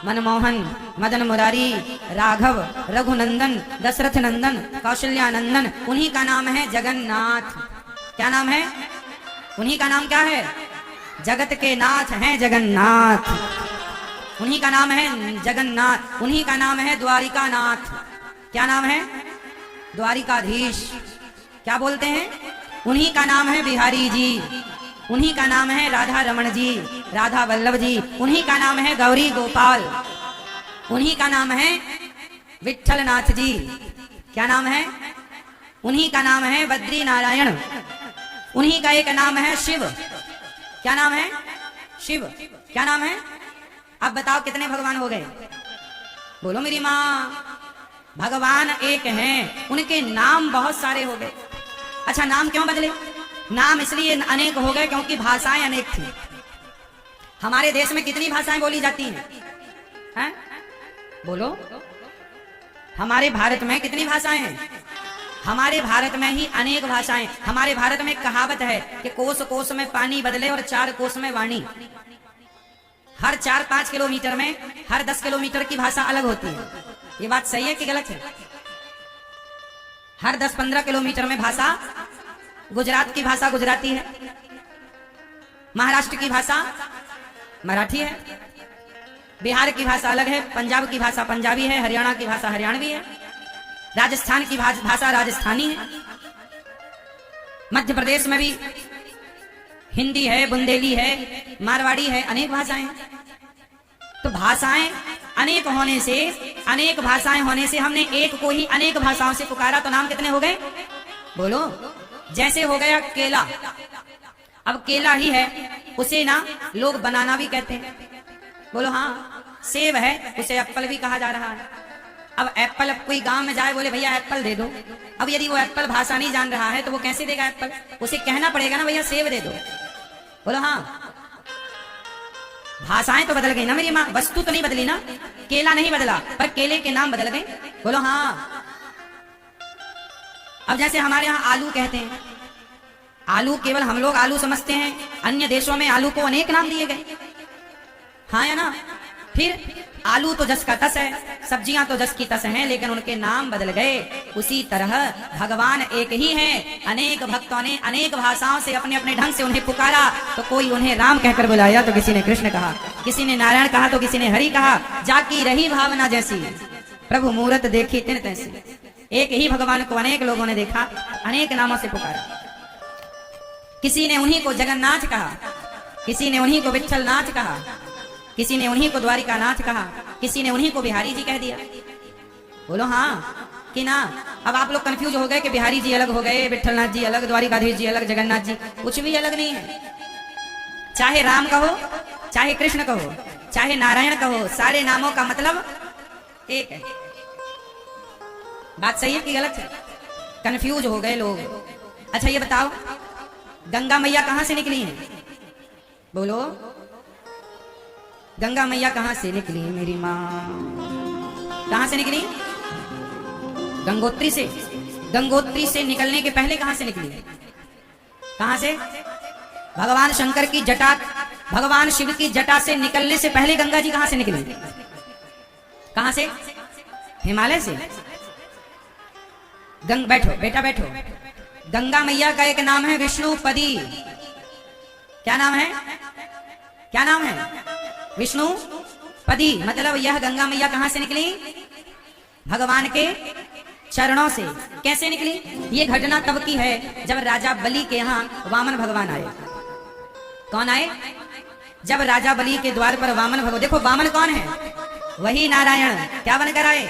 मनमोहन, मदन मुरारी, राघव, रघुनंदन, दशरथ नंदन, कौशल्यानंदन, उन्हीं का नाम है जगन्नाथ। क्या नाम है? उन्हीं का नाम क्या है? जगत के नाथ हैं जगन्नाथ। उन्हीं का नाम है जगन्नाथ। उन्हीं का नाम है द्वारिकानाथ। क्या नाम है? द्वारिकाधीश। क्या बोलते हैं? उन्हीं का नाम है बिहारी जी, उन्हीं का नाम है राधा रमण जी, राधा वल्लभ जी, उन्हीं का नाम है गौरी गोपाल, उन्हीं का नाम है विठल नाथ जी। क्या नाम है? उन्हीं का नाम है बद्री नारायण। उन्हीं का एक नाम है शिव। क्या नाम है? शिव। क्या नाम है? अब बताओ कितने भगवान हो गए? बोलो मेरी माँ। भगवान एक हैं, उनके नाम बहुत सारे हो गए। अच्छा, नाम क्यों बदले? नाम इसलिए अनेक हो गए क्योंकि भाषाएं अनेक थी। हमारे देश में कितनी भाषाएं बोली जाती हैं? बोलो, हमारे भारत में कितनी भाषाएं हैं? हमारे भारत में ही अनेक भाषाएं। हमारे भारत में एक कहावत है कि कोस कोस में पानी बदले और 4 कोस में वाणी। हर 4-5 किलोमीटर में, हर 10 किलोमीटर की भाषा अलग होती है। ये बात सही है कि गलत है? हर 10-15 किलोमीटर में भाषा, गुजरात की भाषा गुजराती है, महाराष्ट्र की भाषा मराठी है, बिहार की भाषा अलग है, पंजाब की भाषा पंजाबी है, हरियाणा की भाषा हरियाणवी है, राजस्थान की भाषा राजस्थानी है, मध्य प्रदेश में भी हिंदी है, बुंदेली है, मारवाड़ी है, अनेक भाषाएं। तो भाषाएं अनेक होने से, अनेक भाषाएं होने से हमने एक को ही अनेक भाषाओं से पुकारा, तो नाम कितने हो गए? बोलो। जैसे हो गया केला। अब केला ही है, उसे ना लोग बनाना भी कहते हैं। बोलो हाँ। सेब है, उसे एप्पल भी कहा जा रहा है। अब एप्पल, अब कोई गांव में जाए बोले भैया एप्पल दे दो, अब यदि वो एप्पल भाषा नहीं जान रहा है तो वो कैसे देगा एप्पल? उसे कहना पड़ेगा ना भैया सेब दे दो। बोलो हाँ। भाषाएं तो बदल गई ना मेरी माँ, वस्तु तो नहीं बदली ना। केला नहीं बदला पर केले के नाम बदल गए। बोलो हाँ। अब जैसे हमारे यहाँ आलू कहते हैं, आलू केवल हम लोग आलू समझते हैं, अन्य देशों में आलू को अनेक नाम दिए गए। हाँ या ना? फिर आलू तो जस का तस है, सब्जियां तो जस की तस हैं, लेकिन उनके नाम बदल गए। उसी तरह भगवान एक ही हैं, अनेक भक्तों ने अनेक भाषाओं से अपने अपने ढंग से उन्हें पुकारा। तो कोई उन्हें राम कहकर बुलाया, तो किसी ने कृष्ण कहा, किसी ने नारायण कहा, तो किसी ने हरि कहा। जाकी रही भावना जैसी, प्रभु मूरत देखी तिन तैसी। एक ही भगवान को अनेक लोगों ने देखा, अनेक नामों से पुकारा। किसी ने उन्हीं को जगन्नाथ कहा, किसी ने उन्हीं को विठल नाथ कहा, किसी ने उन्हीं को द्वारिका नाथ कहा, किसी ने उन्हीं को बिहारी जी कह दिया। बोलो हाँ कि ना? अब आप लोग कंफ्यूज हो गए कि बिहारी जी अलग हो गए, विठलनाथ जी अलग, द्वारिकाधीश जी अलग, जगन्नाथ जी, कुछ भी अलग नहीं है। चाहे राम कहो, चाहे कृष्ण कहो, चाहे नारायण कहो, सारे नामों का मतलब एक है। बात सही है कि गलत है? कंफ्यूज हो गए लोग। अच्छा ये बताओ, गंगा मैया कहां से निकली है? बोलो, गंगा मैया कहां से निकली मेरी माँ? कहां से निकली? गंगोत्री से। गंगोत्री से निकलने के पहले कहां से निकली? कहां से? भगवान शंकर की जटा, भगवान शिव की जटा से निकलने से पहले गंगा जी कहां से निकली? कहां से? हिमालय से। बैठो बेटा बैठो। गंगा मैया का एक नाम है विष्णुपदी। क्या नाम है? क्या नाम है? विष्णुपदी। मतलब यह गंगा मैया कहां से निकली? भगवान के चरणों से। कैसे निकली? ये घटना तब की है जब राजा बलि के यहां वामन भगवान आए। कौन आए? जब राजा बलि के द्वार पर वामन भगवान, देखो वामन कौन है? वही नारायण। क्या बनकर आए?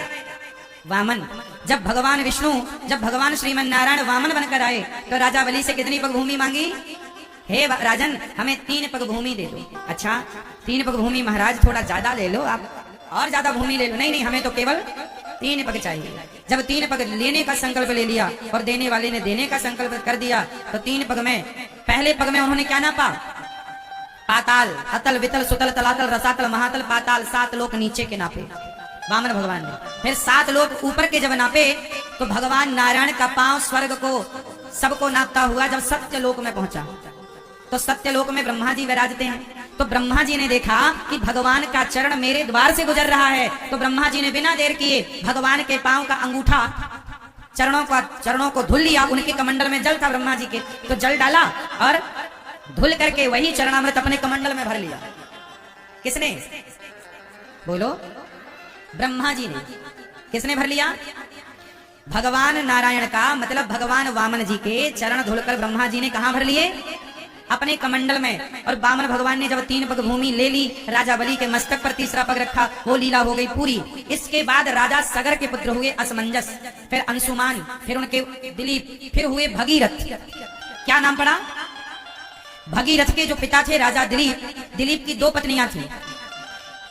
वामन। जब भगवान विष्णु, जब भगवान श्रीमन नारायण वामन बनकर आए तो राजा बलि से कितनी पग भूमि मांगी? हे राजन, हमें 3 पग भूमि दे दो। अच्छा 3 पग भूमि महाराज, थोड़ा ज्यादा ले लो, आप और ज्यादा भूमि ले लो। नहीं नहीं, हमें तो केवल 3 पग चाहिए। जब 3 पग लेने का संकल्प ले लिया और देने वाले ने देने का संकल्प कर दिया तो 3 पग में, पहले पग में उन्होंने क्या नापा? पाताल, अतल, वितल, सुतल, तलातल, रसातल, महातल, पाताल, 7 लोक नीचे के नापे वामन भगवान ने। फिर 7 लोक ऊपर के जब नापे तो भगवान नारायण का पांव स्वर्ग को सबको नापता हुआ जब सत्य लोक में पहुंचा तो सत्य लोक में ब्रह्मा जी विराजते हैं। तो ब्रह्मा जी ने देखा कि भगवान का चरण मेरे द्वार से गुजर रहा है, तो ब्रह्मा जी ने बिना देर किए भगवान के पांव का अंगूठा चरणों को धुल लिया। उनके कमंडल में जल था ब्रह्मा जी के, तो जल डाला और धुल करके वही चरणामृत अपने कमंडल में भर लिया। किसने? बोलो, ब्रह्मा जी ने। किसने भर लिया? भगवान नारायण का, मतलब भगवान वामन जी के चरण धुलकर ब्रह्मा जी ने कहां भर लिए? अपने कमंडल में। और वामन भगवान ने जब 3 पग भूमि ले ली, राजा बलि के मस्तक पर तीसरा पग रखा, वो लीला हो गई पूरी। इसके बाद राजा सगर के पुत्र हुए असमंजस, फिर अंशुमान, फिर उनके दिलीप, फिर हुए भगीरथ। क्या नाम पड़ा? भगीरथ के जो पिता थे राजा दिलीप, दिलीप की 2 पत्नियां थी।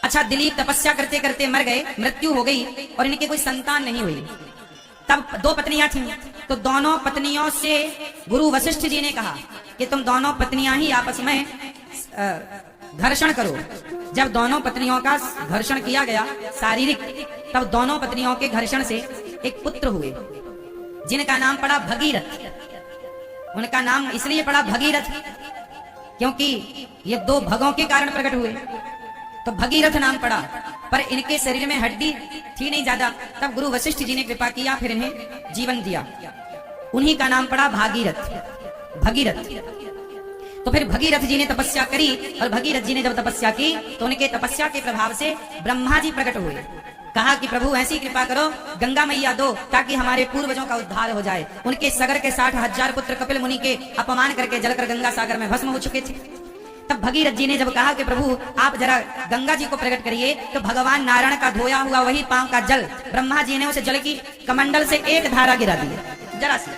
अच्छा दिलीप तपस्या करते करते मर गए, मृत्यु हो गई और इनके कोई संतान नहीं हुई। तब 2 पत्नियां थीं, तो दोनों पत्नियों से गुरु वशिष्ठ जी ने कहा कि तुम दोनों पत्नियां ही आपस में घर्षण करो। जब दोनों पत्नियों का घर्षण किया गया शारीरिक, तब दोनों पत्नियों के घर्षण से एक पुत्र हुए जिनका नाम पड़ा भगीरथ। उनका नाम इसलिए पड़ा भगीरथ क्योंकि ये 2 भगों के कारण प्रकट हुए, तो भगीरथ नाम पड़ा। पर इनके शरीर में हड्डी थी नहीं ज्यादा, तब गुरु वशिष्ठ जी ने कृपा किया, फिर इन्हें जीवन दिया। उन्हीं का नाम पड़ा भागीरथ, भगीरथ। तो फिर भगीरथ जी ने तपस्या करी और भगीरथ जी ने जब तपस्या की तो उनके तपस्या के प्रभाव से ब्रह्मा जी प्रकट हुए। कहा कि प्रभु ऐसी कृपा करो, गंगा मैया दो ताकि हमारे पूर्वजों का उद्धार हो जाए। उनके सगर के 60,000 पुत्र कपिल मुनि के अपमान करके जलकर गंगा सागर में भस्म हो चुके थे। तब भगीरथ जी ने जब कहा कि प्रभु आप जरा गंगा जी को प्रकट करिए, तो भगवान नारायण का धोया हुआ वही पांव का जल ब्रह्मा जी ने उस जल की कमंडल से एक धारा गिरा दी, जरा सी।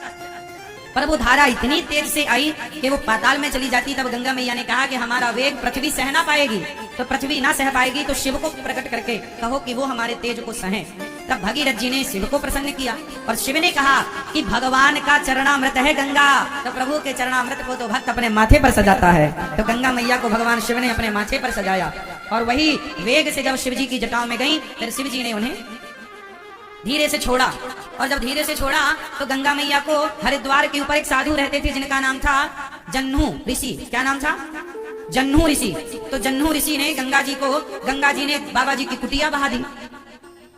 पर वो धारा इतनी तेज से आई कि वो पाताल में चली जाती। तब गंगा मैया ने कहा कि हमारा वेग पृथ्वी सह ना पाएगी, तो पृथ्वी ना सह पाएगी तो शिव को प्रकट करके कहो कि वो हमारे तेज को सहे। तब भगीरथ जी ने शिव को प्रसन्न किया और शिव ने कहा कि भगवान का चरणामृत है गंगा, तो प्रभु के चरणामृत को तो भक्त अपने माथे पर सजाता है। तो गंगा मैया को भगवान शिव ने अपने माथे पर सजाया और वही वेग से जब शिव जी की जटाओं में गई, फिर शिव जी ने उन्हें धीरे से छोड़ा। और जब धीरे से छोड़ा तो गंगा मैया को हरिद्वार के ऊपर एक साधु रहते थे जिनका नाम था जन्नू ऋषि। क्या नाम था? जन्नू ऋषि। तो जन्नू ऋषि ने गंगा जी ने बाबा जी की कुटिया बहा दी।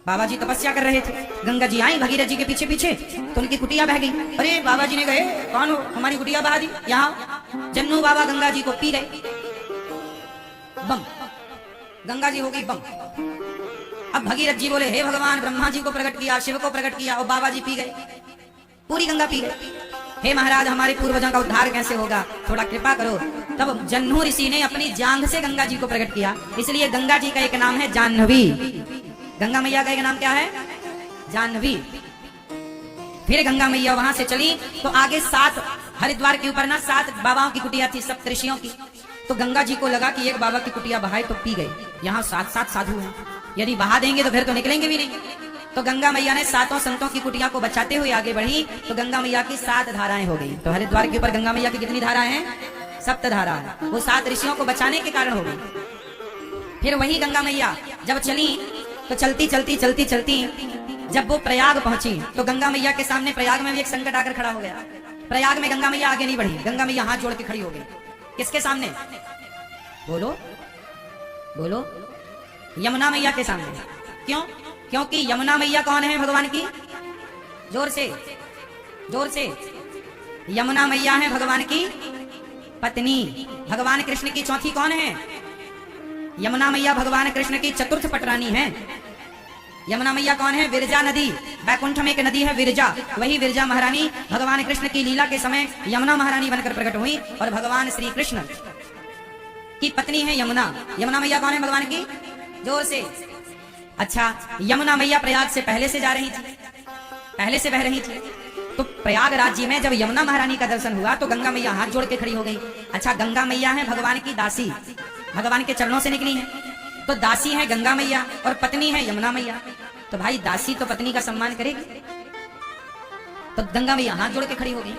बाबा जी तपस्या कर रहे थे, गंगा जी आई भगीरथ जी के पीछे पीछे, तो उनकी कुटिया बह गई। अरे बाबा जी ने कहे कौन हो, हमारी कुटिया बहा दी। यहाँ जन्नू बाबा गंगा जी को पी गए, बम, गंगा जी हो गई बम। अब भगीरथ जी बोले हे भगवान, ब्रह्मा जी को प्रकट किया, शिव को प्रकट किया और बाबा जी पी गए, पूरी गंगा पी गए। हे महाराज हमारे पूर्वजों का उद्धार कैसे होगा, थोड़ा कृपा करो। तब जन्नू ऋषि ने अपनी जांघ से गंगा जी को प्रकट किया, इसलिए गंगा जी का एक नाम है जाह्नवी। गंगा मैया का एक नाम क्या है? जाह्नवी। फिर गंगा मैया वहां से चली तो आगे 7 हरिद्वार के ऊपर ना 7 बाबाओं की कुटिया थी, सप्त ऋषियों की। तो गंगा जी को लगा कि एक बाबा की कुटिया बहाए तो पी गई, यहाँ 7 साधु हैं, यदि बहा देंगे तो फिर तो निकलेंगे भी नहीं। तो गंगा मैया ने 7 संतों की कुटिया को बचाते हुए आगे बढ़ी तो गंगा मैया की 7 धाराएं हो गई। तो हरिद्वार के ऊपर गंगा मैया की कितनी धाराएं हैं? 7 धारा है। वो 7 ऋषियों को बचाने के कारण हो गई। फिर वही गंगा मैया जब चली तो चलती चलती चलती चलती जब वो प्रयाग पहुंची तो गंगा मैया के सामने प्रयाग में भी एक संकट आकर खड़ा हो गया। प्रयाग में गंगा मैया आगे नहीं बढ़ी, गंगा मैया हाथ जोड़ के खड़ी हो गई। किसके सामने? बोलो बोलो, यमुना मैया के सामने। क्यों? क्योंकि यमुना मैया कौन है भगवान की? जोर से जोर से। यमुना मैया है भगवान की पत्नी। भगवान कृष्ण की चौथी कौन है? यमुना मैया भगवान कृष्ण की चतुर्थ पटरानी है। यमुना मैया कौन है? विरजा नदी। बैकुंठ में एक नदी है विरजा, वही विरजा महारानी भगवान कृष्ण की लीला के समय यमुना महारानी बनकर प्रकट हुई और भगवान श्री कृष्ण की पत्नी है यमुना। यमुना मैया कौन है भगवान की? जोर से। अच्छा, यमुना मैया प्रयाग से पहले से जा रही थी, पहले से बह रही थी। तो प्रयाग राज्य में जब यमुना महारानी का दर्शन हुआ तो गंगा मैया हाथ जोड़ के खड़ी हो गई। अच्छा, गंगा मैया है भगवान की दासी, भगवान के चरणों से निकली है। तो दासी है गंगा मैया और पत्नी है यमुना मैया। तो भाई दासी तो पत्नी का सम्मान करेगी। तो गंगा मैया हाथ जोड़ के खड़ी हो गई,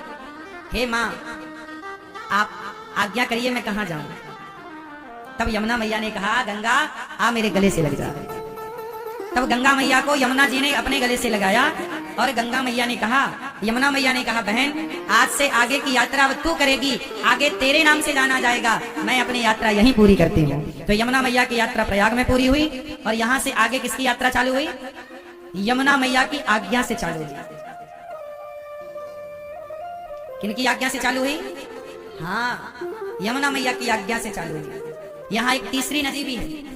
हे माँ आप आज्ञा करिए मैं कहाँ जाऊं। तब यमुना मैया ने कहा गंगा आ मेरे गले से लग जा। तब गंगा मैया को यमुना जी ने अपने गले से लगाया और गंगा मैया ने कहा, यमुना मैया ने कहा बहन आज से आगे की यात्रा तू करेगी, आगे तेरे नाम से जाना जाएगा, मैं अपनी यात्रा यहीं पूरी करती हूँ। तो यमुना मैया की यात्रा प्रयाग में पूरी हुई और यहाँ से आगे किसकी यात्रा चालू हुई? यमुना मैया की आज्ञा से चालू हुई। किनकी आज्ञा से चालू हुई? हाँ, यमुना मैया की आज्ञा से चालू हुई। यहाँ एक तीसरी नदी भी है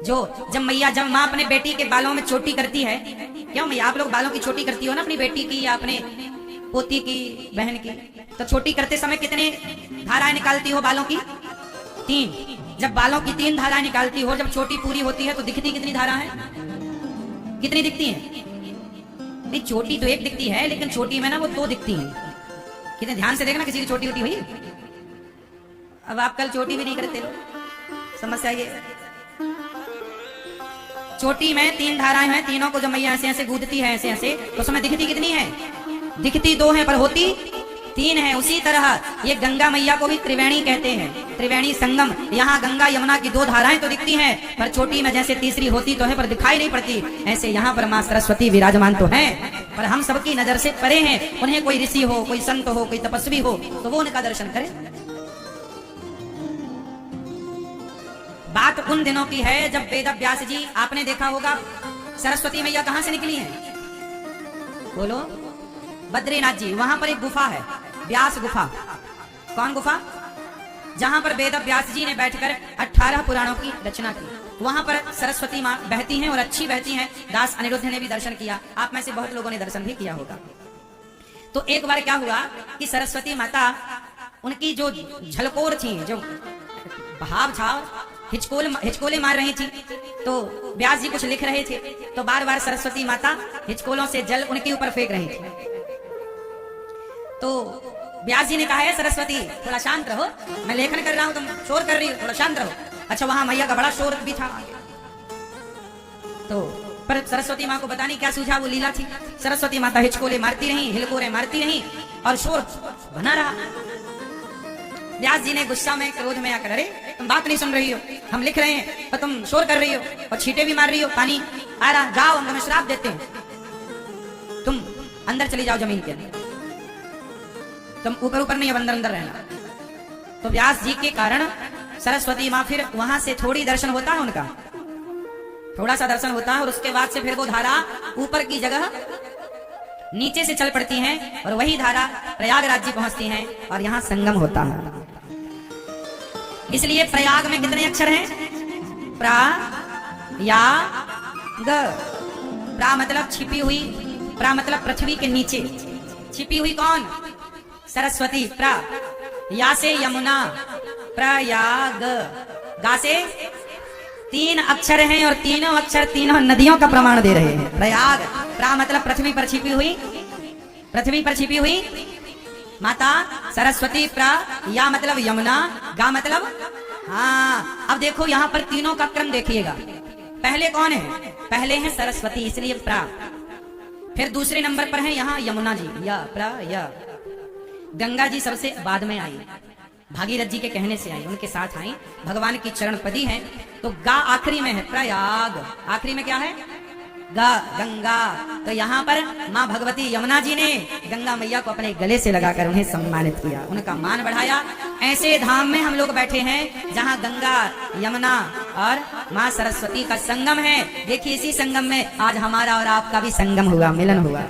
जो जब माँ अपने बेटी के बालों में चोटी करती है। क्यों मैया आप लोग बालों की चोटी करती हो ना अपनी बेटी की या अपने पोती की, बहन की? तो छोटी करते समय कितने धाराएं निकालती हो बालों की? 3। जब बालों की 3 धाराएं निकालती हो, जब छोटी पूरी होती है तो दिखती कितनी धारा है? कितनी दिखती है? नहीं, चोटी तो एक दिखती है लेकिन छोटी में ना वो 2 दिखती है। कितने ध्यान से देखना, किसी की छोटी होती हुई। अब आप कल चोटी भी नहीं करते हो, समस्या ये। चोटी में 3 धाराएं हैं, तीनों को जब मैया ऐसे ऐसे गूंथती है ऐसे ऐसे तो उसमें दिखती कितनी है? दिखती 2 है पर होती 3 है। उसी तरह ये गंगा मैया को भी त्रिवेणी कहते हैं, त्रिवेणी संगम। यहाँ गंगा यमुना की 2 धाराएं तो दिखती हैं पर छोटी में जैसे तीसरी होती तो है पर दिखाई नहीं पड़ती, ऐसे यहाँ पर माँ सरस्वती विराजमान तो है पर हम सबकी नजर से परे हैं। उन्हें कोई ऋषि हो, कोई संत हो, कोई तपस्वी हो तो वो उनका दर्शन करे। बात उन दिनों की है जब वेद व्यास जी, आपने देखा होगा सरस्वती मैया कहां से निकली है? बोलो, बद्रीनाथ जी। वहां पर एक गुफा है, व्यास गुफा। कौन गुफा? जहां पर वेद व्यास जी ने बैठकर 18 पुराणों की रचना की। वहां पर सरस्वती माँ बहती हैं और अच्छी बहती हैं। दास अनिरुद्ध ने भी दर्शन किया, आप में से बहुत लोगों ने दर्शन भी किया होगा। तो एक बार क्या हुआ कि सरस्वती माता, उनकी जो झलकोर थी, जो भाव छाव हिचकोले मार रही थी, तो व्यास जी कुछ लिख रहे थे तो बार बार सरस्वती माता हिचकोलों से जल उनके ऊपर फेंक रही थी। तो व्यास जी ने कहा है सरस्वती थोड़ा शांत रहो, मैं लेखन कर रहा हूं, तुम शोर कर रही हो, थोड़ा शांत रहो। अच्छा, वहां मैया का बड़ा शोर भी था। तो पर सरस्वती माँ को पता नहीं क्या सूझा, वो लीला थी। सरस्वती माता हिचकोले मारती रही, हिलकोरे मारती रही और शोर बना रहा। व्यास जी ने गुस्सा में, क्रोध में आकर, अरे तुम बात नहीं सुन रही हो, हम लिख रहे हैं और तुम शोर कर रही हो और छींटे भी मार रही हो, पानी आ रहा, जाओ हम तुम्हें श्राप देते हैं, तुम अंदर चली जाओ जमीन के अंदर, तुम ऊपर ऊपर नहीं, अब अंदर अंदर रहना। तो व्यास जी के कारण सरस्वती माँ, फिर वहां से थोड़ी दर्शन होता है उनका, थोड़ा सा दर्शन होता है और उसके बाद से फिर वो धारा ऊपर की जगह नीचे से चल पड़ती हैं और वही धारा प्रयाग राज्य पहुंचती हैं और यहाँ संगम होता है। इसलिए प्रयाग में कितने अक्षर हैं? प्रा, या, ग। प्रा मतलब छिपी हुई, प्रा मतलब पृथ्वी के नीचे छिपी हुई। कौन? सरस्वती। प्रा, या से यमुना, प्रयाग। गा से 3 अक्षर हैं और तीनों अक्षर तीनों नदियों का प्रमाण दे रहे हैं। प्रयाग, प्रा मतलब पृथ्वी पर छिपी हुई, पृथ्वी पर छिपी हुई माता सरस्वती, प्रा या मतलब यमुना, गा मतलब हाँ। अब देखो यहाँ पर तीनों का क्रम देखिएगा। पहले कौन है? पहले है सरस्वती, इसलिए प्रा। फिर दूसरे नंबर पर है यहाँ यमुना जी, या प्रा या। गंगा जी सबसे बाद में आई, भागीरथ जी के कहने से आई, उनके साथ आई, भगवान की चरण पदी है। तो गा आखिरी में है, प्रयाग आखिरी में क्या है? गा, गंगा। तो यहाँ पर माँ भगवती यमुना जी ने गंगा मैया को अपने गले से लगाकर उन्हें सम्मानित किया, उनका मान बढ़ाया। ऐसे धाम में हम लोग बैठे हैं जहाँ गंगा, यमुना और माँ सरस्वती का संगम है। देखिए इसी संगम में आज हमारा और आपका भी संगम हुआ, मिलन हुआ।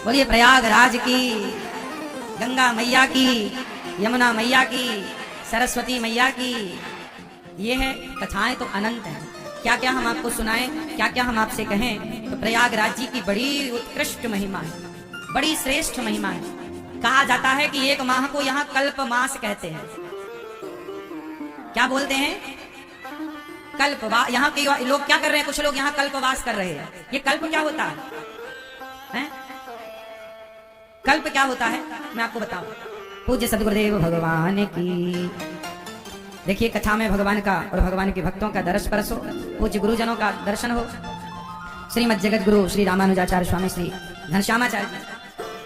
बोलिए प्रयागराज की, गंगा मैया की, यमुना मैया की, सरस्वती मैया की। ये है कथाएं तो अनंत हैं, क्या क्या हम आपको सुनाएं, क्या क्या हम आपसे कहें। तो प्रयागराज जी की बड़ी उत्कृष्ट महिमा है, बड़ी श्रेष्ठ महिमा है। कहा जाता है कि एक माह को यहाँ कल्प मास कहते हैं। क्या बोलते हैं? कल्पवास। यहाँ के लोग क्या कर रहे हैं? कुछ लोग यहाँ कल्पवास कर रहे हैं। ये कल्प क्या होता है? कल्प क्या होता है मैं आपको बताऊं। पूज्य सदगुरुदेव भगवान की, देखिए कथा में भगवान का और भगवान के भक्तों का दर्श परस हो, पूज्य गुरुजनों का दर्शन हो। श्रीमद जगत गुरु श्री रामानुजाचार्य स्वामी श्री घनश्यामाचार्य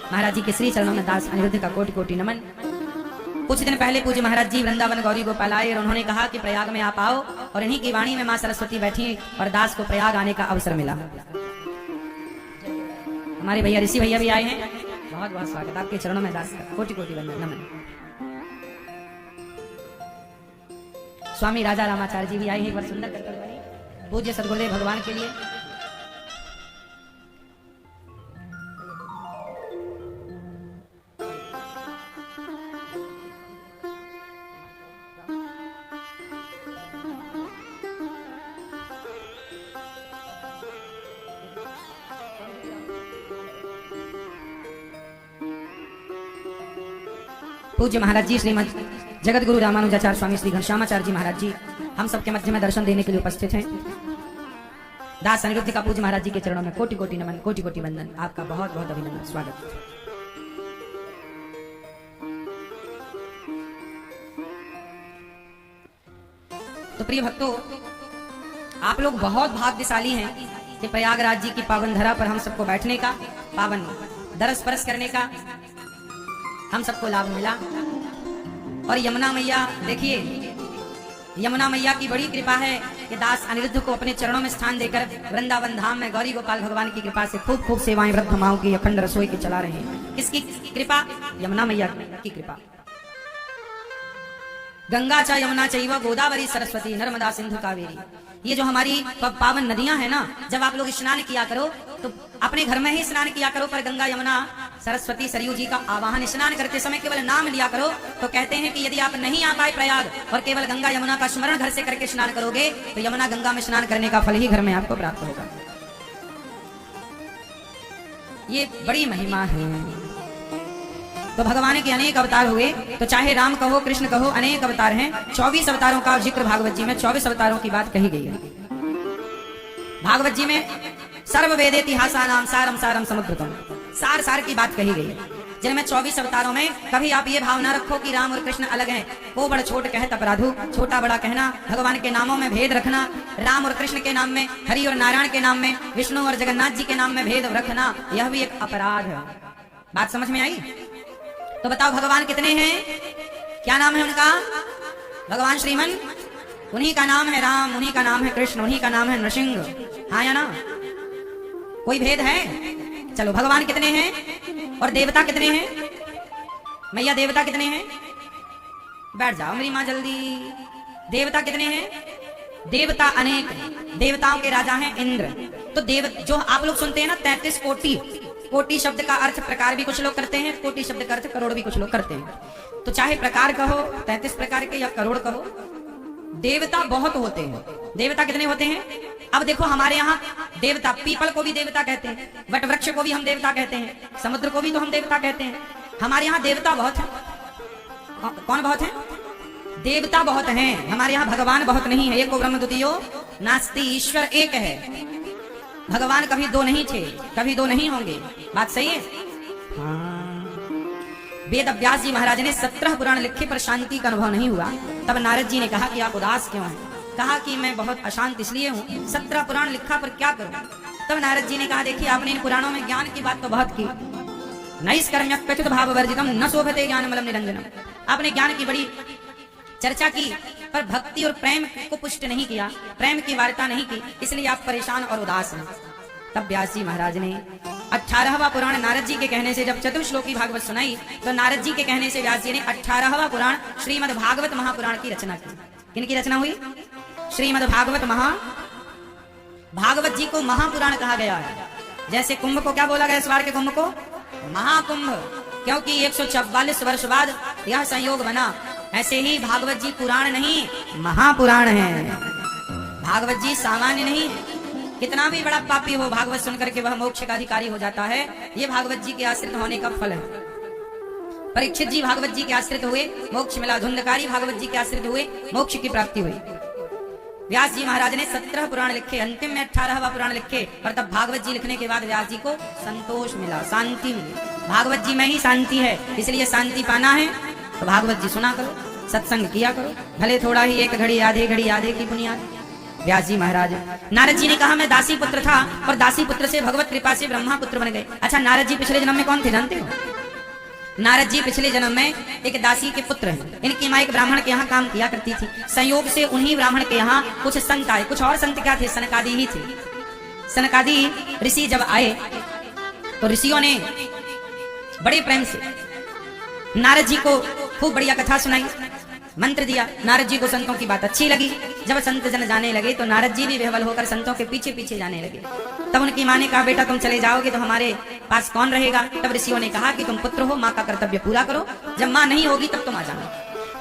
महाराज जी के श्री चरणों में दास अनिरुद्ध का कोटि कोटि नमन। कुछ दिन पहले पूज्य महाराज जी वृंदावन गौरी गोपाल आए और उन्होंने कहा कि प्रयाग में आप आओ, और इन्हीं की वाणी में माँ सरस्वती बैठी और दास को प्रयाग आने का अवसर मिला। हमारे भैया ऋषि भैया भी आए हैं, बहुत बहुत स्वागत आपके चरणों में दास का कोटि कोटि नमन। स्वामी राजा रामाचार्य जी भी आए हैं, एक बार सुंदर करकर बनी पूज्य सदगुरुदेव भगवान के लिए। पूज्य महाराज जी श्रीमद जगत गुरु रामानुजाचार्य स्वामी श्री घनश्यामाचार्य जी महाराज जी हम सबके मध्य में दर्शन देने के लिए उपस्थित हैं। दास अनिरुद्ध का पूज्य महाराज जी के चरणों में कोटि कोटि नमन, कोटि कोटि वंदन। आपका बहुत बहुत अभिनंदन, स्वागत। तो प्रिय भक्तों, आप लोग बहुत भाग्यशाली हैं कि प्रयागराज जी की पावन धरा पर हम सबको बैठने का, पावन दरस परस करने का हम सबको लाभ मिला। और यमुना मैया, देखिए यमुना मैया की बड़ी कृपा है कि दास अनिरुद्ध को अपने चरणों में स्थान देकर वृंदावन धाम में गौरी गोपाल भगवान की कृपा से खूब खूब सेवाएं वृद्ध माओं की अखंड रसोई की चला रहे हैं। किसकी कृपा? यमुना मैया की कृपा। गंगा च यमुना चैव गोदावरी सरस्वती नर्मदा सिंधु कावेरी। ये जो हमारी पावन नदियां हैं ना, जब आप लोग स्नान किया करो तो अपने घर में ही स्नान किया करो, पर गंगा यमुना सरस्वती सरयू जी का आवाहन स्नान करते समय केवल नाम लिया करो। तो कहते हैं कि यदि आप नहीं आ पाए प्रयाग और केवल गंगा यमुना का स्मरण घर से करके स्नान करोगे तो यमुना गंगा में स्नान करने का फल ही घर में आपको प्राप्त होगा। ये बड़ी महिमा है। तो भगवान के अनेक अवतार हुए, तो चाहे राम कहो कृष्ण कहो, अनेक अवतार हैं। 24 अवतारों का जिक्र भागवत जी में 24 अवतारों की बात कही गई है। भागवत जी में सर्व वेदेतिहासानाम सारम सारम समुद्रतम, सार सार की बात कही गई है, जिनमें 24 अवतारों में कभी आप ये भावना रखो कि राम और कृष्ण अलग हैं। को बड़ छोट कहत अपराधु, छोटा बड़ा कहना, भगवान के नामों में भेद रखना, राम और कृष्ण के नाम में, हरि और नारायण के नाम में, विष्णु और जगन्नाथ जी के नाम में भेद रखना, यह भी एक अपराध है। बात समझ में आई? तो बताओ भगवान कितने हैं? क्या नाम है उनका? भगवान श्रीमन, उन्हीं का नाम है राम, उन्हीं का नाम है कृष्ण, उन्हीं का नाम है नृसिंह। हाँ या ना? कोई भेद है? चलो, भगवान कितने हैं और देवता कितने हैं? मैया देवता कितने हैं? बैठ जाओ मेरी माँ जल्दी। देवता कितने हैं? देवता अनेक हैं। देवताओं के राजा हैं इंद्र। तो देव जो आप लोग सुनते हैं ना 33 कोटि, कोटि शब्द का अर्थ प्रकार भी कुछ लोग करते हैं, कोटि शब्द का अर्थ करोड़ भी कुछ लोग करते हैं। तो चाहे प्रकार कहो 33 प्रकार के या करोड़ कहो, देवता बहुत होते हैं। देवता कितने होते हैं? अब देखो हमारे यहाँ देवता, पीपल को भी देवता कहते हैं, वट वृक्ष को भी हम देवता कहते हैं, समुद्र को भी तो हम देवता कहते हैं। हमारे यहाँ देवता बहुत है। कौन बहुत है? देवता बहुत हैं। हमारे यहाँ भगवान बहुत नहीं है। एको ब्रह्म द्वितीयो नास्ति, ईश्वर एक है। भगवान कभी दो नहीं थे, कभी दो नहीं होंगे। बात सही है? हाँ। वेद व्यास जी महाराज ने 17 पुराण लिखे पर शांति का अनुभव नहीं हुआ। तब नारद जी ने कहा कि आप उदास क्यों हैं? कहा कि मैं बहुत अशांत इसलिए हूँ, 17 पुराण लिखा पर क्या करूँ? तब नारद जी ने कहा, देखिए आपने इन पुराणों में ज्ञान की बात तो बहुत की, नैष्कर्म्य क्वचित भाव वर्जितम न शोभते ज्ञानमलम निरंजनम। आपने ज्ञान की बड़ी चर्चा की पर भक्ति और प्रेम को पुष्ट नहीं किया, प्रेम की वार्ता नहीं की, इसलिए आप परेशान और उदास हैं। तब व्यास जी महाराज ने 18वां पुराण नारद जी के कहने से जब चतुर्श्लोकी भागवत सुनाई, तो नारद जी के कहने से व्यास जी ने 18वां पुराण श्रीमद् भागवत महापुराण की रचना की। किनकी रचना हुई? श्रीमद् भागवत भागवत जी को महापुराण कहा गया है। जैसे कुंभ को क्या बोला गया? इस बार के कुंभ को महाकुंभ, क्योंकि 144 वर्ष बाद यह संयोग बना। ऐसे ही भागवत जी पुराण नहीं, महापुराण है। भागवत जी सामान्य नहीं है। कितना भी बड़ा पापी हो, भागवत सुनकर के वह मोक्ष का अधिकारी हो जाता है। ये भागवत जी के आश्रित होने का फल है। परीक्षित जी भागवत जी के आश्रित हुए, मोक्ष मिला। धुंधकारी भागवत जी के आश्रित हुए, मोक्ष की प्राप्ति हुई। व्यास जी महाराज ने 17 पुराण लिखे, अंतिम में 18वां पुराण लिखे, पर तब भागवत जी लिखने के बाद व्यास जी को संतोष मिला, शांति मिली। भागवत जी में ही शांति है, इसलिए शांति पाना है तो भागवत जी सुना करो, सत्संग किया करो, भले थोड़ा ही, एक घड़ी आधे की बुनियाद। व्यास जी महाराज, नारद जी ने कहा मैं दासी पुत्र था और दासी पुत्र से भगवत कृपा से ब्रह्मा पुत्र बन गए। अच्छा, नारद जी पिछले जन्म में कौन थे जानते हो? नारद जी पिछले जन्म में एक दासी के पुत्र हैं। इनकी माँ एक ब्राह्मण के यहाँ काम किया करती थी। संयोग से उन्हीं ब्राह्मण के यहाँ कुछ संत आए। कुछ और संत क्या थे? सनकादि ही थे। सनकादि ऋषि जब आए तो ऋषियों ने बड़े प्रेम से नारद जी को खूब बढ़िया कथा सुनाई, मंत्र दिया। नारद जी को संतों की बात अच्छी लगी। जब संत जन जाने लगे तो नारद जी भी विह्वल होकर संतों के पीछे पीछे जाने लगे। तब उनकी माँ ने कहा, बेटा तुम चले जाओगे तो हमारे पास कौन रहेगा? तब ऋषियों ने कहा कि तुम पुत्र हो, माँ का कर्तव्य पूरा करो, जब माँ नहीं होगी तब तुम आ जाना।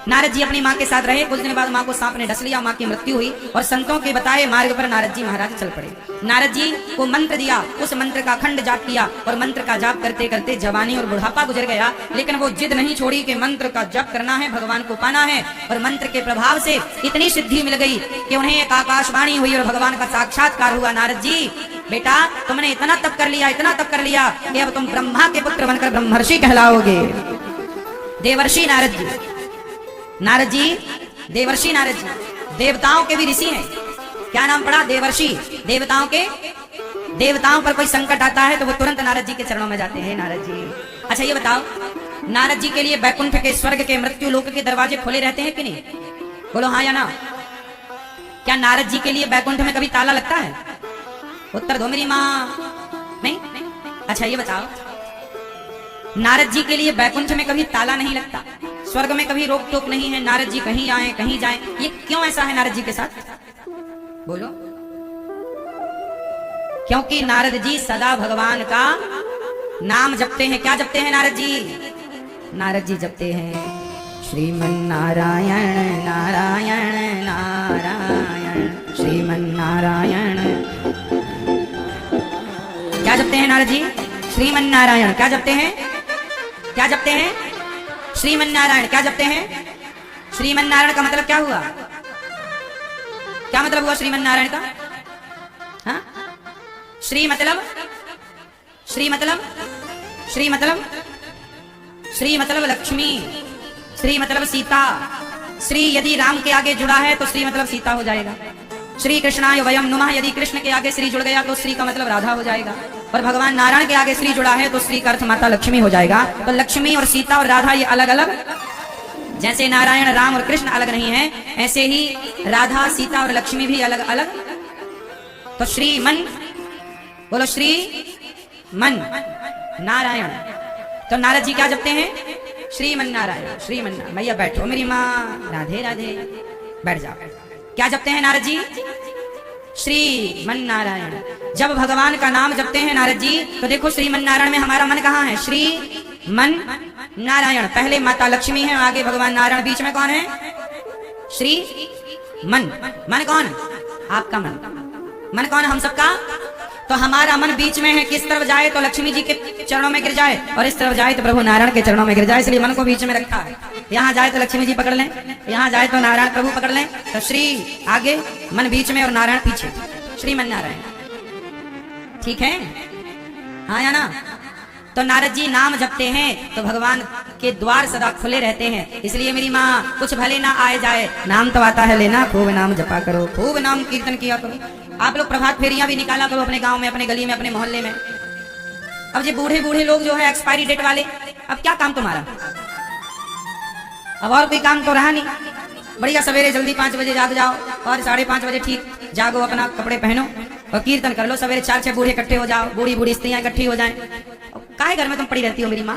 नारद जी अपनी माँ के साथ रहे। कुछ दिन बाद माँ को सांप ने डस लिया, माँ की मृत्यु हुई और संतों के बताए मार्ग पर नारद जी महाराज चल पड़े। नारद जी को मंत्र दिया, उस मंत्र का अखंड जाप किया और मंत्र का जाप करते करते जवानी और बुढ़ापा गुजर गया। लेकिन वो जिद नहीं छोड़ी कि मंत्र का जाप करना है, भगवान को पाना है। और मंत्र के प्रभाव से इतनी सिद्धि मिल गई कि उन्हें एक आकाशवाणी हुई और भगवान का साक्षात्कार हुआ। नारद जी, बेटा तुमने इतना तप कर लिया, इतना तप कर लिया कि अब तुम ब्रह्मा के पुत्र बनकर ब्रह्मर्षि कहलाओगे। देवर्षि नारद जी, नारद जी देवर्षि नारद जी, देवताओं के भी ऋषि हैं। क्या नाम पड़ा? देवर्षि। देवताओं के, देवताओं पर कोई संकट आता है तो वो तुरंत नारद जी के चरणों में जाते हैं। नारद जी, अच्छा ये बताओ, नारद जी के लिए बैकुंठ के, स्वर्ग के, मृत्यु लोक के दरवाजे खुले रहते हैं कि नहीं? बोलो हाँ या ना। क्या नारद जी के लिए बैकुंठ में कभी ताला लगता है? उत्तर दो मेरी माँ। नहीं? अच्छा ये बताओ, नारद जी के लिए बैकुंठ में कभी ताला नहीं लगता, स्वर्ग में कभी रोक टोक नहीं है, नारद जी कहीं आए कहीं जाएं, ये क्यों ऐसा है नारद जी के साथ? बोलो। क्योंकि नारद जी सदा भगवान का नाम जपते हैं। क्या जपते हैं नारद जी? नारद जी जपते हैं श्रीमन नारायण नारायण नारायण श्रीमन नारायण। क्या जपते हैं नारद जी? श्रीमन नारायण। क्या जपते हैं? क्या जपते हैं? श्रीमन नारायण। क्या जपते हैं? श्रीमन नारायण का मतलब क्या हुआ? क्या मतलब हुआ श्रीमन नारायण का? हाँ? श्री मतलब, श्री मतलब, श्री मतलब, श्री मतलब लक्ष्मी, श्री मतलब सीता। श्री यदि राम के आगे जुड़ा है तो श्री मतलब सीता हो जाएगा। श्री कृष्णाय वयम नुमः, यदि कृष्ण के आगे श्री जुड़ गया तो श्री का मतलब राधा हो जाएगा। और भगवान नारायण के आगे श्री जुड़ा है तो श्री का अर्थ माता लक्ष्मी हो जाएगा। तो लक्ष्मी और सीता और राधा ये अलग अलग, जैसे नारायण, राम और कृष्ण अलग नहीं है, ऐसे ही राधा, सीता और लक्ष्मी भी अलग अलग। तो श्री मन, बोलो श्री मन नारायण। तो नारद जी क्या जपते हैं? श्रीमन नारायण, श्रीमन नारायण। भैया बैठो मेरी माँ, राधे राधे, बैठ जाओ। क्या जपते हैं नारद जी? श्रीमन नारायण। जब भगवान का नाम जपते हैं नारद जी तो देखो श्रीमन नारायण में हमारा मन कहाँ है? श्री मन नारायण। पहले माता लक्ष्मी है, आगे भगवान नारायण, बीच में कौन है? श्री मन। मन कौन? आपका मन। मन कौन? हम सबका। तो हमारा मन बीच में है। किस तरफ जाए तो लक्ष्मी जी के चरणों में गिर जाए और इस तरफ जाए तो प्रभु नारायण के चरणों में गिर जाए, इसलिए मन को बीच में रखा है। यहाँ जाए तो लक्ष्मी जी पकड़ लें, यहाँ जाए तो नारायण प्रभु पकड़ लें। तो श्री आगे, मन बीच में और नारायण पीछे, श्रीमन नारायण। ठीक है, हाँ या ना? तो नारद जी नाम जपते हैं तो भगवान के द्वार सदा खुले रहते हैं। इसलिए मेरी माँ कुछ भले ना आए जाए, नाम तो आता है लेना, खूब नाम जपा करो, खूब नाम कीर्तन किया करो। आप लोग प्रभात फेरियां भी निकाला करो अपने गांव में, अपने गली में, अपने मोहल्ले में। अब ये बूढ़े बूढ़े लोग जो है एक्सपायरी डेट वाले, अब क्या काम तुम्हारा? अब और कोई काम तो रहा नहीं। बढ़िया सवेरे जल्दी 5 बजे जाग जाओ और 5:30 बजे ठीक जागो, अपना कपड़े पहनो और कीर्तन कर लो। सवेरे 4-6 बूढ़े इकट्ठे हो जाओ, बूढ़ी बूढ़ी स्त्रियां इकट्ठी हो जाएं। काहे घर में तुम पड़ी रहती हो मेरी माँ?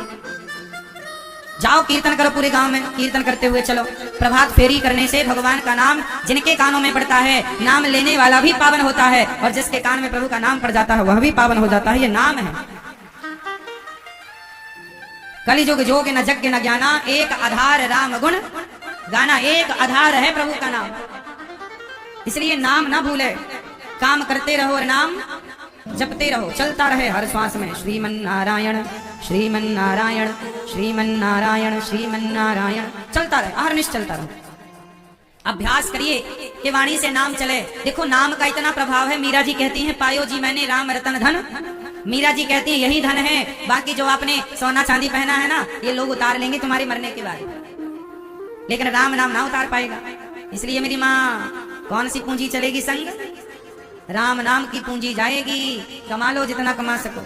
जाओ कीर्तन करो पूरे गांव में, कीर्तन करते हुए चलो। प्रभात फेरी करने से भगवान का नाम जिनके कानों में पड़ता है, नाम लेने वाला भी पावन होता है, और जिसके कान में प्रभु का नाम पड़ जाता है वह भी पावन हो जाता है। ये नाम है। कलिजुग जोग न जग न ज्ञाना, एक आधार राम गुण गाना। एक आधार है प्रभु का नाम, इसलिए नाम ना भूले। काम करते रहो और नाम जपते रहो, चलता रहे हर श्वास में श्रीमन नारायण श्रीमन नारायण श्रीमन नारायण श्रीमन नारायण, चलता रहे, अहर्निश चलता रहो। अभ्यास करिए कि वाणी से नाम चले। देखो नाम का इतना प्रभाव है। मीरा जी कहती हैं, पायो जी मैंने राम रतन धन। मीरा जी कहती है यही धन है, बाकी जो आपने सोना चांदी पहना है ना, ये लोग उतार लेंगे तुम्हारे मरने के बाद, लेकिन राम नाम ना उतार पाएगा। इसलिए मेरी माँ, कौन सी पूंजी चलेगी संग? राम नाम की पूंजी जाएगी। कमा लो जितना कमा सको।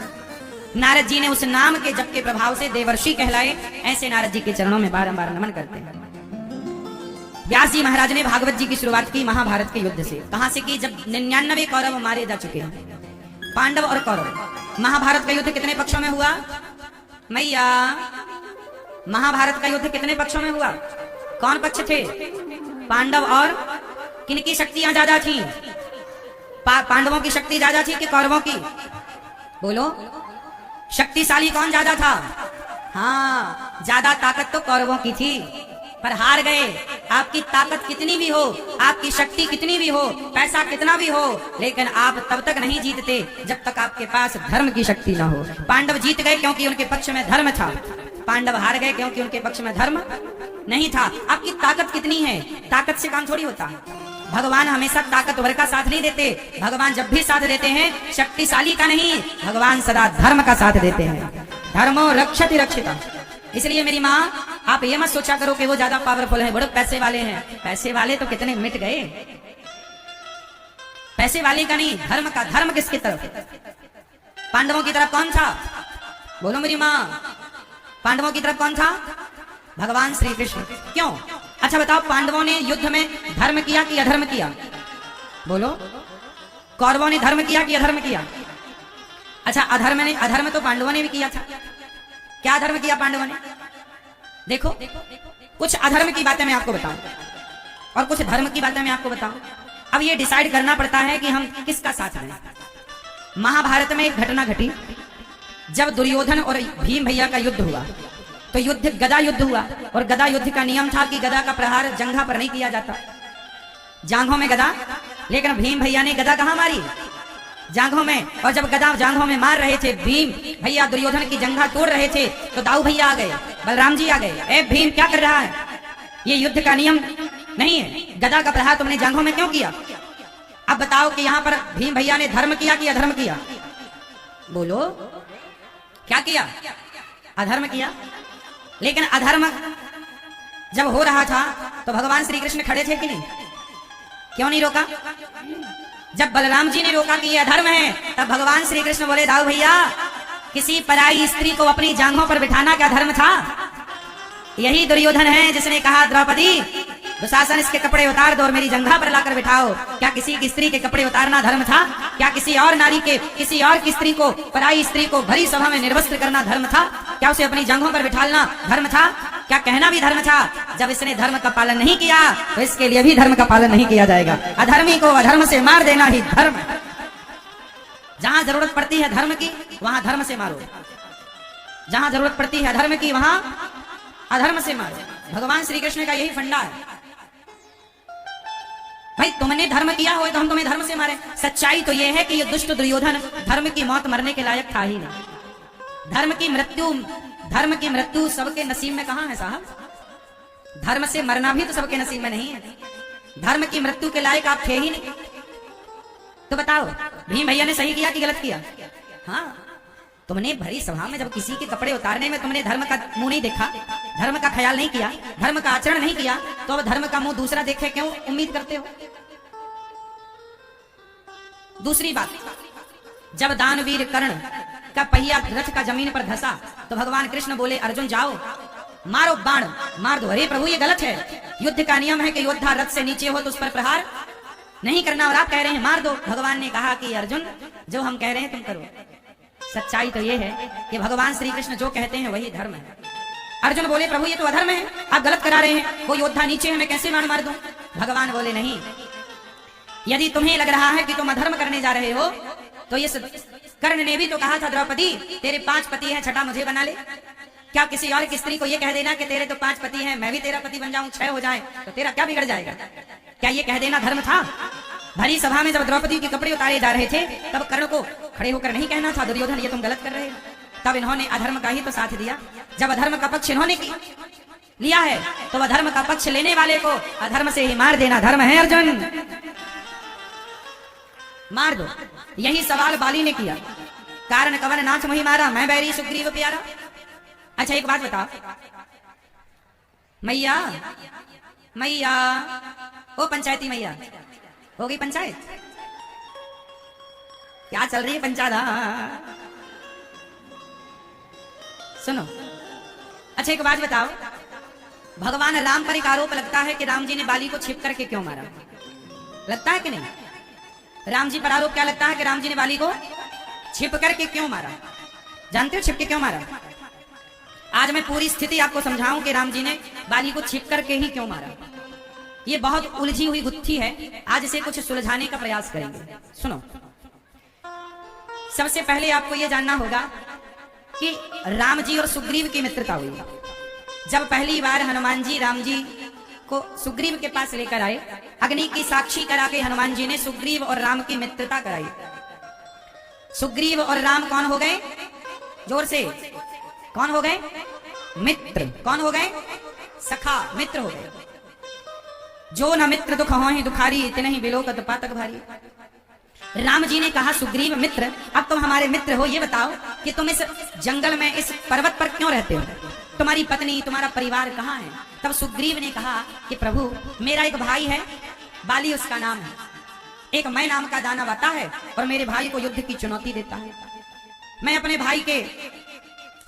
नारद जी ने उस नाम के जप के प्रभाव से देवर्षि कहलाए। ऐसे नारद जी के चरणों में बारंबार नमन करते हैं। व्यास जी महाराज ने भागवत जी की शुरुआत की महाभारत के युद्ध से। कहां से की? जब 99 कौरव मारे जा चुके हैं, पांडव और कौरव। महाभारत का युद्ध कितने पक्षों में हुआ मैया? महाभारत का युद्ध कितने पक्षों में हुआ? कौन पक्ष थे? पांडव और किनकी शक्तियां ज्यादा थी? पांडवों की शक्ति ज्यादा थी कि कौरवों की? बोलो, शक्तिशाली कौन ज्यादा था? हाँ, ज्यादा ताकत तो कौरवों की थी, पर हार गए। आपकी ताकत कितनी भी हो, आपकी शक्ति कितनी भी हो, पैसा कितना भी हो, लेकिन आप तब तक नहीं जीतते जब तक आपके पास धर्म की शक्ति ना हो। पांडव जीत गए क्योंकि उनके पक्ष में धर्म था, पांडव हार गए क्योंकि उनके पक्ष में धर्म नहीं था। आपकी ताकत कितनी है, ताकत से काम थोड़ी होता है। भगवान हमेशा ताकतवर का साथ नहीं देते। भगवान जब भी साथ देते हैं शक्तिशाली का नहीं, भगवान सदा धर्म का साथ देते हैं। धर्मो रक्षति रक्षिता। इसलिए मेरी माँ, आप ये मत सोचा करो कि वो ज्यादा पावरफुल है, बड़े पैसे वाले हैं। पैसे वाले तो कितने मिट गए। पैसे वाले का नहीं, धर्म का। धर्म किसकी तरफ? पांडवों की तरफ कौन था? बोलो मेरी माँ, पांडवों की तरफ कौन था? भगवान श्री कृष्ण। क्यों? अच्छा बताओ, पांडवों ने युद्ध में धर्म किया कि अधर्म किया? बोलो, कौरवों ने धर्म किया कि अधर्म किया? अच्छा, अधर्म तो पांडवों ने भी किया था। क्या अधर्म किया पांडवों ने? देखो, कुछ अधर्म की बातें मैं आपको बताऊं और कुछ धर्म की बातें मैं आपको बताऊं। अब ये डिसाइड करना पड़ता है कि हम किसका साथ दें। महाभारत में एक घटना घटी, जब दुर्योधन और भीम भैया का युद्ध हुआ, तो युद्ध गदा युद्ध हुआ, और गदा युद्ध का नियम था कि गदा का प्रहार जंघा पर नहीं किया जाता, जांघों में गदा। लेकिन भीम भैया ने गदा कहां मारी? जांघों में। और जब गदा जांघों में मार रहे थे, भीम भैया दुर्योधन की जंघा तोड़ रहे थे, तो दाऊ भैया आ गए, बलराम जी आ गए। ए भीम, क्या कर रहा है? ये युद्ध का नियम नहीं है, गदा का प्रहार तुमने जांघों में क्यों किया? अब बताओ कि यहाँ पर भीम भैया ने धर्म किया कि अधर्म किया? बोलो, क्या किया? अधर्म किया। लेकिन अधर्म जब हो रहा था तो भगवान श्री कृष्ण खड़े थे कि नहीं? क्यों नहीं रोका? जब बलराम जी ने रोका कि ये अधर्म है, तब भगवान श्री कृष्ण बोले, दाऊ भैया, किसी पराई स्त्री को अपनी जांघों पर बिठाना क्या धर्म था? यही दुर्योधन है जिसने कहा, द्रौपदी दुशासन इसके कपड़े उतार दो और मेरी जंघा पर लाकर बिठाओ। क्या किसी की स्त्री के कपड़े उतारना धर्म था? क्या किसी और नारी के, किसी और की स्त्री को, पराई स्त्री को भरी सभा में निर्वस्त्र करना धर्म था? क्या उसे अपनी जंघों पर बिठालना धर्म था? क्या कहना भी धर्म था? जब इसने धर्म का पालन नहीं किया तो इसके लिए भी धर्म का पालन नहीं किया जाएगा। अधर्मी को अधर्म से मार देना ही धर्म है। जहां जरूरत पड़ती है धर्म की, वहां धर्म से मारो। जहां जरूरत पड़ती है अधर्म की, वहां अधर्म से मारो। भगवान श्री कृष्ण का यही फंडा है। भाई तुमने धर्म किया हो तो हम तुम्हें धर्म से मारे। सच्चाई तो यह है कि ये दुष्ट दुर्योधन धर्म की मौत मरने के लायक था ही नहीं। धर्म की मृत्यु सबके नसीब में कहां है साहब? धर्म से मरना भी तो सबके नसीब में नहीं है। धर्म की मृत्यु के लायक आप थे ही नहीं। तो बताओ, भीम भैया ने सही किया कि गलत किया? हाँ, तुमने भरी सभा में जब किसी के कपड़े उतारने में तुमने धर्म का मुंह नहीं देखा, धर्म का ख्याल नहीं किया, धर्म का आचरण नहीं किया, तो अब धर्म का मुंह दूसरा देखे क्यों उम्मीद करते हो? दूसरी बात, जब दानवीर कर्ण का पहिया रथ का जमीन पर धंसा तो भगवान कृष्ण बोले अर्जुन जाओ मारो बाण मार दो। अरे प्रभु ये गलत है, युद्ध का नियम है कि योद्धा रथ से नीचे हो तो उस पर प्रहार नहीं करना, और आप कह रहे हैं मार दो। भगवान ने कहा कि अर्जुन जो हम कह रहे हैं तुम करो। सच्चाई तो ये है कि भगवान श्री कृष्ण जो कहते हैं वही धर्म है। अर्जुन बोले प्रभु ये तो अधर्म है, आप गलत करा रहे हैं, वो योद्धा नीचे है, मैं कैसे मार दूं? भगवान बोले नहीं, यदि तुम्हें लग रहा है कि तुम अधर्म करने जा रहे हो तो ये कर्ण ने भी तो कहा था द्रौपदी तेरे 5 पति हैं, छठा मुझे बना ले। क्या किसी और की स्त्री को ये कह देना कि तेरे तो 5 पति हैं, मैं भी तेरा पति बन जाऊं, 6 हो जाए तो तेरा क्या बिगड़ जाएगा? क्या ये कह देना धर्म था? भरी सभा में जब द्रौपदी के कपड़े उतारे जा रहे थे तब कर्ण को खड़े होकर नहीं कहना था दुर्योधन ये तुम गलत कर रहे हो? तब इन्होंने अधर्म का ही तो साथ दिया। जब अधर्म का पक्ष इन्होंने लिया है तो अधर्म का पक्ष लेने वाले को अधर्म से ही मार देना धर्म है। अर्जुन मार दो। यही सवाल बाली ने किया, कारण कवन नाच मुहि मारा, मैं बैरी सुग्रीव प्यारा। अच्छा एक बात बताओ, मैया मैया ओ पंचायती मैया, हो गई पंचायत? क्या चल रही है पंचायत? सुनो, अच्छा एक बात बताओ, भगवान राम पर एक आरोप लगता है कि राम जी ने बाली को छिप करके क्यों मारा? लगता है कि नहीं? राम जी पर आरोप क्या लगता है कि राम जी ने बाली को छिप करके क्यों मारा? जानते हो छिप के क्यों मारा? आज मैं पूरी स्थिति आपको समझाऊं कि राम जी ने बाली को छिप करके ही क्यों मारा। ये बहुत उलझी हुई गुत्थी है, आज इसे कुछ सुलझाने का प्रयास करेंगे। सुनो, सबसे पहले आपको यह जानना होगा कि राम जी और सुग्रीव की मित्रता हुई। जब पहली बार हनुमान जी राम जी को सुग्रीव के पास लेकर आए, अग्नि की साक्षी करा के हनुमान जी ने सुग्रीव और राम की मित्रता कराई। सुग्रीव और राम कौन हो गए? जोर से, कौन हो गए? मित्र। कौन हो गए? सखा, मित्र हो गए। जो न मित्र दुख होहि दुखारी, इतने ही बिलोकत पातक भारी। राम जी ने कहा सुग्रीव मित्र, अब तुम हमारे मित्र हो, ये बताओ कि तुम इस जंगल में इस पर्वत पर क्यों रहते हो? तुम्हारी पत्नी तुम्हारा परिवार कहाँ है? तब सुग्रीव ने कहा कि प्रभु मेरा एक भाई है, बाली उसका नाम है, एक मैं नाम का दानव आता है और मेरे भाई को युद्ध की चुनौती देता है। मैं अपने भाई के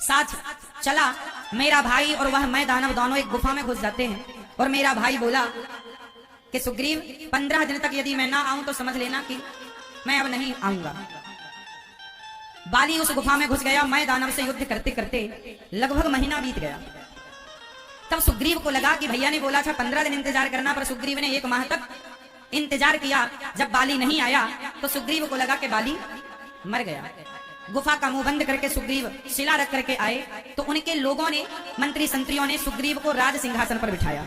साथ चला, मेरा भाई और वह मैं दानव दोनों एक गुफा में घुस जाते हैं और मेरा भाई बोला कि सुग्रीव 15 दिन तक यदि मैं ना आऊं तो समझ लेना कि मैं अब नहीं आऊंगा। बाली उस गुफा में घुस गया, मैं दानव से युद्ध करते करते लगभग महीना बीत गया। तब सुग्रीव को लगा कि भैया ने बोला था 15 दिन इंतजार करना, पर सुग्रीव ने 1 माह तक इंतजार किया। जब बाली नहीं आया तो सुग्रीव को लगा कि बाली मर गया। गुफा का मुंह बंद करके सुग्रीव शिला रख करके आए तो उनके लोगों ने, मंत्री संतरियों ने सुग्रीव को राज सिंहासन पर बिठाया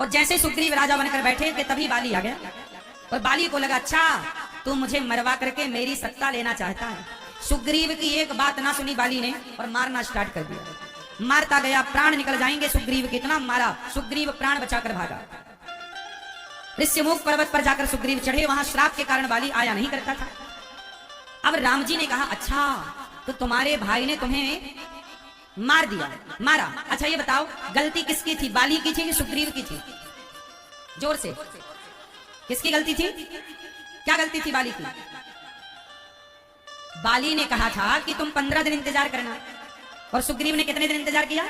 और जैसे सुग्रीव राजा बनकर बैठे थे तभी बाली आ गया और बाली को लगा अच्छा तू मुझे मरवा करके मेरी सत्ता लेना चाहता है। सुग्रीव की एक बात ना सुनी बाली ने और मारना स्टार्ट कर दिया। मारता गया, प्राण निकल जाएंगे सुग्रीव के, इतना मारा, सुग्रीव प्राण बचाकर भागा। ऋष्यमुख पर्वत पर जाकर सुग्रीव चढ़े, वहां श्राप के कारण बाली आया नहीं करता था। अब राम जी ने कहा अच्छा तो तुम्हारे भाई ने तुम्हें मार दिया, मारा। अच्छा ये बताओ गलती किसकी थी, बाली की थी कि सुग्रीव की थी? जोर से, किसकी गलती थी? क्या गलती थी बाली की? बाली ने कहा था कि तुम 15 दिन इंतजार करना और सुग्रीव ने कितने दिन इंतजार किया?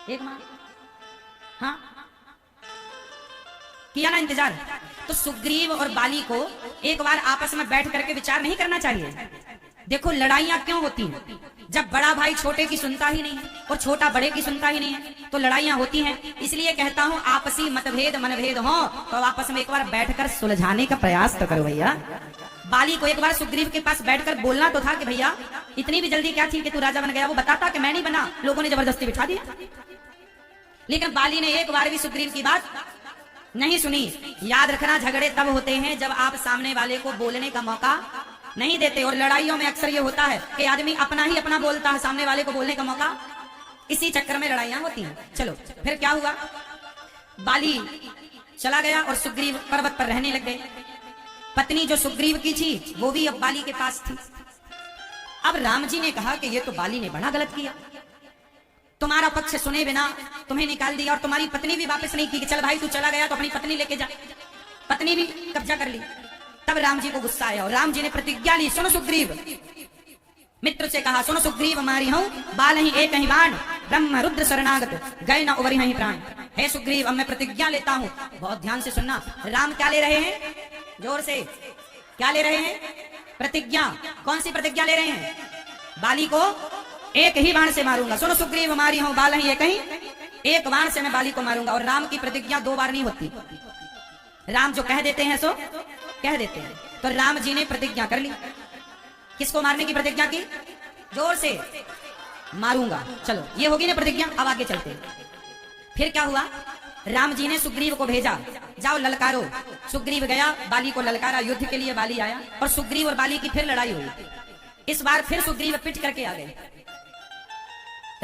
1 माह। हाँ किया ना इंतजार। तो सुग्रीव और बाली को एक बार आपस में बैठ करके विचार नहीं करना चाहिए? देखो लड़ाइयां क्यों होती हैं? जब बड़ा भाई छोटे की सुनता ही नहीं है और छोटा बड़े की सुनता ही नहीं है तो लड़ाइयां होती हैं। इसलिए कहता हूं आपसी मतभेद मनभेद हो तो आपस में एक बार बैठकर सुलझाने का प्रयास तो करो भैया। बाली को एक बार सुग्रीव के पास बैठकर बोलना तो था कि भैया इतनी भी जल्दी क्या थी कि तू राजा बन गया? वो बताता कि मैं नहीं बना, लोगों ने जबरदस्ती बिठा दिया। लेकिन बाली ने एक बार भी सुग्रीव की बात नहीं सुनी। याद रखना झगड़े तब होते हैं जब आप सामने वाले को बोलने का मौका नहीं देते। और लड़ाइयों में अक्सर ये होता है कि आदमी अपना ही अपना बोलता है, सामने वाले को बोलने का मौका, इसी चक्कर में लड़ाइयां होती हैं। चलो फिर क्या हुआ, बाली चला गया और सुग्रीव पर्वत पर रहने लग गए। पत्नी जो सुग्रीव की थी वो भी अब बाली के पास थी। अब राम जी ने कहा कि ये तो बाली ने बड़ा गलत किया, तुम्हारा पक्ष सुने बिना तुम्हें निकाल दिया और तुम्हारी पत्नी भी वापस नहीं की कि चल भाई तू चला गया तो अपनी पत्नी लेके जा। पत्नी भी कब्जा कर ली। तब राम जी को गुस्सा आया और राम जी ने प्रतिज्ञा ली, सुनो सुग्रीव, मित्र से कहा, सुनो सुग्रीव, मारी हूं बाल ही एक ही बाण, ब्रह्म रुद्र शरणागत गए न उबरी ही प्राण। हे सुग्रीव, अब मैं प्रतिज्ञा लेता हूं, बहुत ध्यान से सुनना। राम क्या ले रहे हैं? जोर से क्या ले रहे हैं? प्रतिज्ञा। कौन सी प्रतिज्ञा ले रहे हैं? बाली को एक ही बाण से मारूंगा। सुनो सुग्रीव, मारी हूं बाल ही एक बाण से मैं बाली को मारूंगा। और राम की प्रतिज्ञा 2 बार नहीं होती, राम जो कह देते हैं सो कह देते हैं। तो राम जी ने प्रतिज्ञा कर ली। किसको मारने की प्रतिज्ञा की? जोर से, मारूंगा। चलो ये होगी ना प्रतिज्ञा। अब आगे चलते हैं। फिर क्या हुआ? राम जी ने सुग्रीव को भेजा, जाओ ललकारो। सुग्रीव गया, बाली को ललकारा, युद्ध के लिए बाली आया और सुग्रीव और बाली की फिर लड़ाई हुई। इस बार फिर सुग्रीव पिट करके आ गए।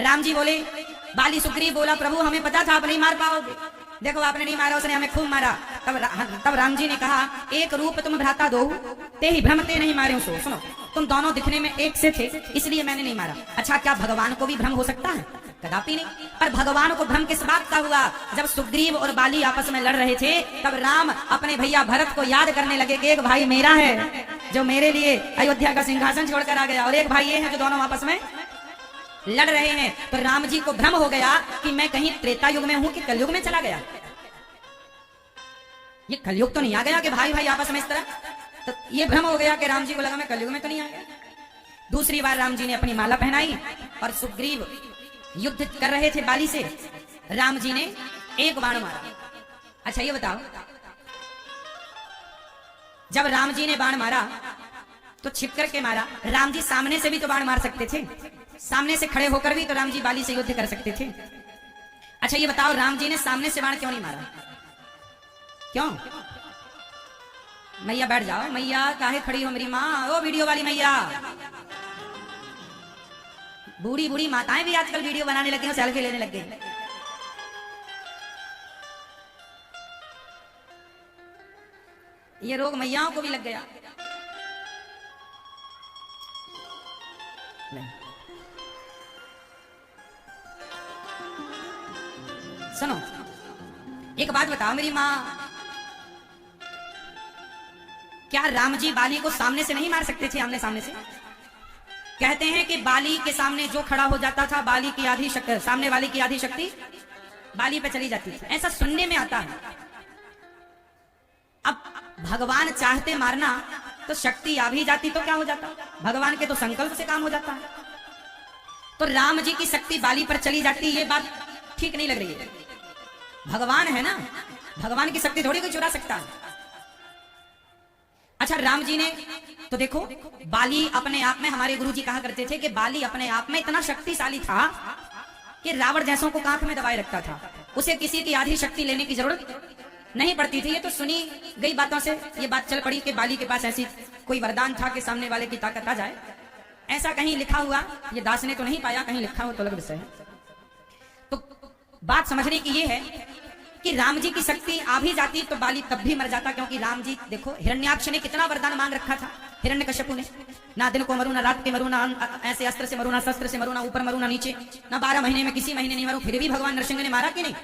राम जी बोले, बाली सुग्रीव बोला, प्रभु हमें पता था आप नहीं मार पाओगे, देखो आपने नहीं मारा, उसने हमें खूब मारा। तब राम जी ने कहा, एक रूप तुम भ्राता दो ते ही भ्रमते नहीं मारे सो। सुनो, तुम दोनों दिखने में एक से थे इसलिए मैंने नहीं मारा। अच्छा, क्या भगवान को भी भ्रम हो सकता है? कदापि नहीं। पर भगवान को भ्रम किस बात का हुआ? जब सुग्रीव और बाली आपस में लड़ रहे थे तब राम अपने भैया भरत को याद करने लगे कि एक भाई मेरा है जो मेरे लिए अयोध्या का सिंहासन छोड़कर आ गया और एक भाई ये है जो दोनों आपस में लड़ रहे हैं। तो राम जी को भ्रम हो गया कि मैं कहीं त्रेता युग में हूं कि कलयुग में चला गया। ये कलयुग तो नहीं आ गया कि भाई भाई आपस में इस तरह। तो ये भ्रम हो गया कि राम जी को लगा मैं कलयुग में तो नहीं आ गया। दूसरी बार राम जी ने अपनी माला पहनाई और सुग्रीव युद्ध कर रहे थे बाली से। राम जी ने एक बाण मारा। अच्छा ये बताओ, जब राम जी ने बाण मारा तो छिप करके मारा। राम जी सामने से भी तो बाण मार सकते थे, सामने से खड़े होकर भी तो राम जी बाली से युद्ध कर सकते थे। अच्छा ये बताओ, राम जी ने सामने से बाण क्यों नहीं मारा? क्यों? मैया बैठ जाओ। मैया काहे खड़ी हो मेरी माँ? ओ वीडियो वाली मैया, बूढ़ी बूढ़ी माताएं भी आजकल वीडियो बनाने लगी हैं, सेल्फी लेने लग गई। ये रोग मैयाओं को भी लग गया। नहीं। सुनो, एक बात बताओ मेरी माँ, क्या राम जी बाली को सामने से नहीं मार सकते थे? आमने सामने से। कहते हैं कि बाली के सामने जो खड़ा हो जाता था, बाली की आधी शक्ति, सामने वाले की आधी शक्ति बाली पे चली जाती थी, ऐसा सुनने में आता है। अब भगवान चाहते मारना तो शक्ति आ भी जाती तो क्या हो जाता? भगवान के तो संकल्प से काम हो जाता है। तो राम जी की शक्ति बाली पर चली जाती, ये बात ठीक नहीं लग रही है। भगवान है ना, भगवान की शक्ति थोड़ी कोई चुरा सकता है। अच्छा, राम जी ने तो देखो, बाली अपने आप में, हमारे गुरुजी कहा करते थे कि बाली अपने आप में इतना शक्तिशाली था कि रावण जैसों को कांख में दबाए रखता था। उसे किसी की आधी शक्ति लेने की जरूरत नहीं पड़ती थी। ये तो सुनी गई बातों से ये बात चल पड़ी कि बाली के पास ऐसी कोई वरदान था कि सामने वाले की ताकत आ जाए। ऐसा कहीं लिखा हुआ, ये दास ने तो नहीं पाया, कहीं लिखा हो तो अलग विषय है। तो बात समझने की ये है कि राम जी की शक्ति आ भी जाती तो बाली तब भी मर जाता, क्योंकि राम जी देखो, हिरण्याक्ष ने कितना वरदान मांग रखा था, हिरण्यकश्यपु ने, ना दिन को मरू, ना रात के मरू, ना ऐसे अस्त्र से मरू, ना शस्त्र से मरू, ना ऊपर मरू, ना नीचे, ना 12 महीने में किसी महीने नहीं मरू। फिर भी भगवान नरसिंह ने मारा कि नहीं?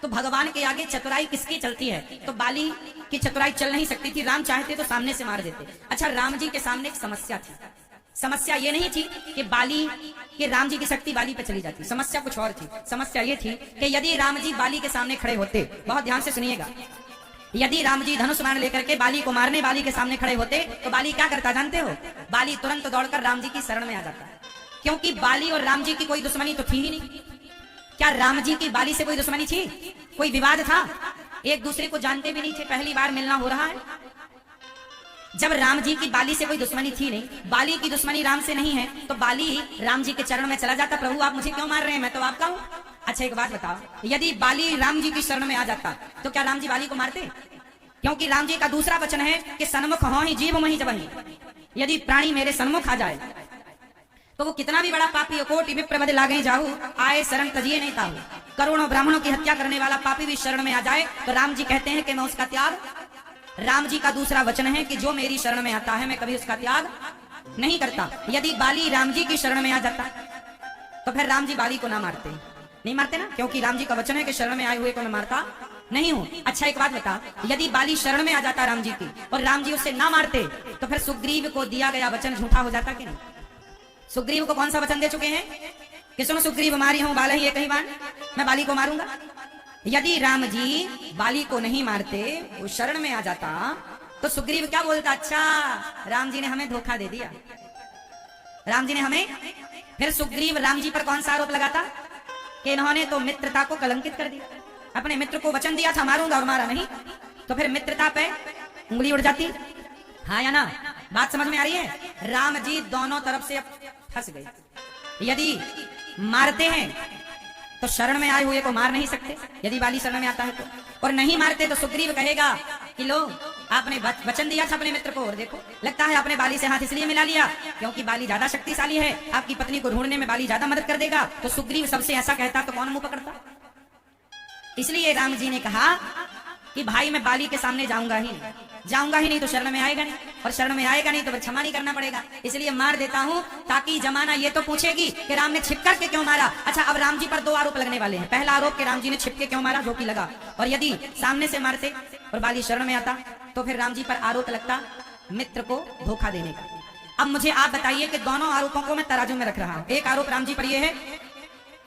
तो भगवान के आगे चतुराई किसकी चलती है? तो बाली की चतुराई चल नहीं सकती थी। राम चाहते तो सामने से मार देते। अच्छा, राम जी के सामने एक समस्या थी। समस्या ये नहीं थी कि बाली कि राम जी की शक्ति बाली पे चली जाती, समस्या कुछ और थी। समस्या ये थी कि यदि राम जी बाली के सामने खड़े होते, बहुत ध्यान से सुनिएगा, यदि राम जी धनुष बाण लेकर के बाली को मारने बाली के सामने खड़े होते तो बाली क्या करता जानते हो? बाली तुरंत दौड़कर राम जी की शरण में आ जाता, क्योंकि बाली और राम जी की कोई दुश्मनी तो थी ही नहीं। क्या राम जी की बाली से कोई दुश्मनी थी? कोई विवाद था? एक दूसरे को जानते भी नहीं थे, पहली बार मिलना हो रहा है। जब राम जी की बाली से कोई दुश्मनी थी नहीं, बाली की दुश्मनी राम से नहीं है, तो बाली राम जी के चरण में चला जाता, प्रभु आप मुझे क्यों मार रहे हैं, मैं तो आपका हूँ। अच्छा एक बात बताओ, यदि बाली राम जी की शरण में आ जाता तो क्या राम जी बाली को मारते? क्योंकि राम जी का दूसरा वचन है कि सन्मुख हो ही जीव मही जबहि, यदि प्राणी मेरे सन्मुख आ जाए तो वो कितना भी बड़ा पापी हो, कोटि विप्र बद लागे जाहू, आए शरण तजिए नहीं ताहू, करोड़ों ब्राह्मणों की हत्या करने वाला पापी भी शरण में आ जाए तो राम जी कहते हैं कि मैं उसका त्याग राम जी का दूसरा वचन है कि जो मेरी शरण में आता है मैं कभी उसका त्याग नहीं करता। यदि बाली राम जी की शरण में आ जाता तो फिर राम जी बाली को ना मारते, नहीं मारते ना, क्योंकि राम जी का वचन है कि शरण में आए हुए को मैं मारता नहीं हूं। अच्छा एक बात बता, यदि बाली शरण में आ जाता राम जी की और राम जी उसे ना मारते तो फिर सुग्रीव को दिया गया वचन झूठा हो जाता कि नहीं? सुग्रीव को कौन सा वचन दे चुके हैं कि सुनो सुग्रीव मारी हूं बाल ही एक ही बार मैं बाली को मारूंगा। यदि राम जी बाली को नहीं मारते, वो शरण में आ जाता, तो सुग्रीव क्या बोलता? अच्छा राम जी ने हमें धोखा दे दिया, राम जी ने हमें। फिर सुग्रीव राम जी पर कौन सा आरोप लगाता कि इन्होंने तो मित्रता को कलंकित कर दिया, अपने मित्र को वचन दिया था मारूंगा और मारा नहीं, तो फिर मित्रता पे उंगली उड़ जाती। हाँ या ना? बात समझ में आ रही है? राम जी दोनों तरफ से फंस गए। यदि मारते हैं तो शरण में आए हुए को मार नहीं सकते, यदि बाली शरण में आता है तो, और नहीं मारते तो सुग्रीव कहेगा कि लो आपने वचन दिया था अपने मित्र को और देखो लगता है आपने बाली से हाथ इसलिए मिला लिया क्योंकि बाली ज्यादा शक्तिशाली है, आपकी पत्नी को ढूंढने में बाली ज्यादा मदद कर देगा। तो सुग्रीव सबसे ऐसा कहता तो कौन मुंह पकड़ता? इसलिए राम जी ने कहा कि भाई मैं बाली के सामने जाऊंगा ही नहीं तो शरण में आएगा नहीं, और शरण में आएगा नहीं तो फिर क्षमा नहीं करना पड़ेगा, इसलिए मार देता हूं ताकि जमाना ये तो पूछेगी कि राम ने छिप करके क्यों मारा। अच्छा अब राम जी पर दो आरोप लगने वाले हैं। पहला आरोप कि राम जी ने छिप के क्यों मारा, जो कि लगा, और यदि सामने से मारते और बाली शरण में आता तो फिर राम जी पर आरोप लगता मित्र को धोखा देने का। अब मुझे आप बताइए कि दोनों आरोपों को मैं तराजू में रख रहा हूं। एक आरोप राम जी पर यह है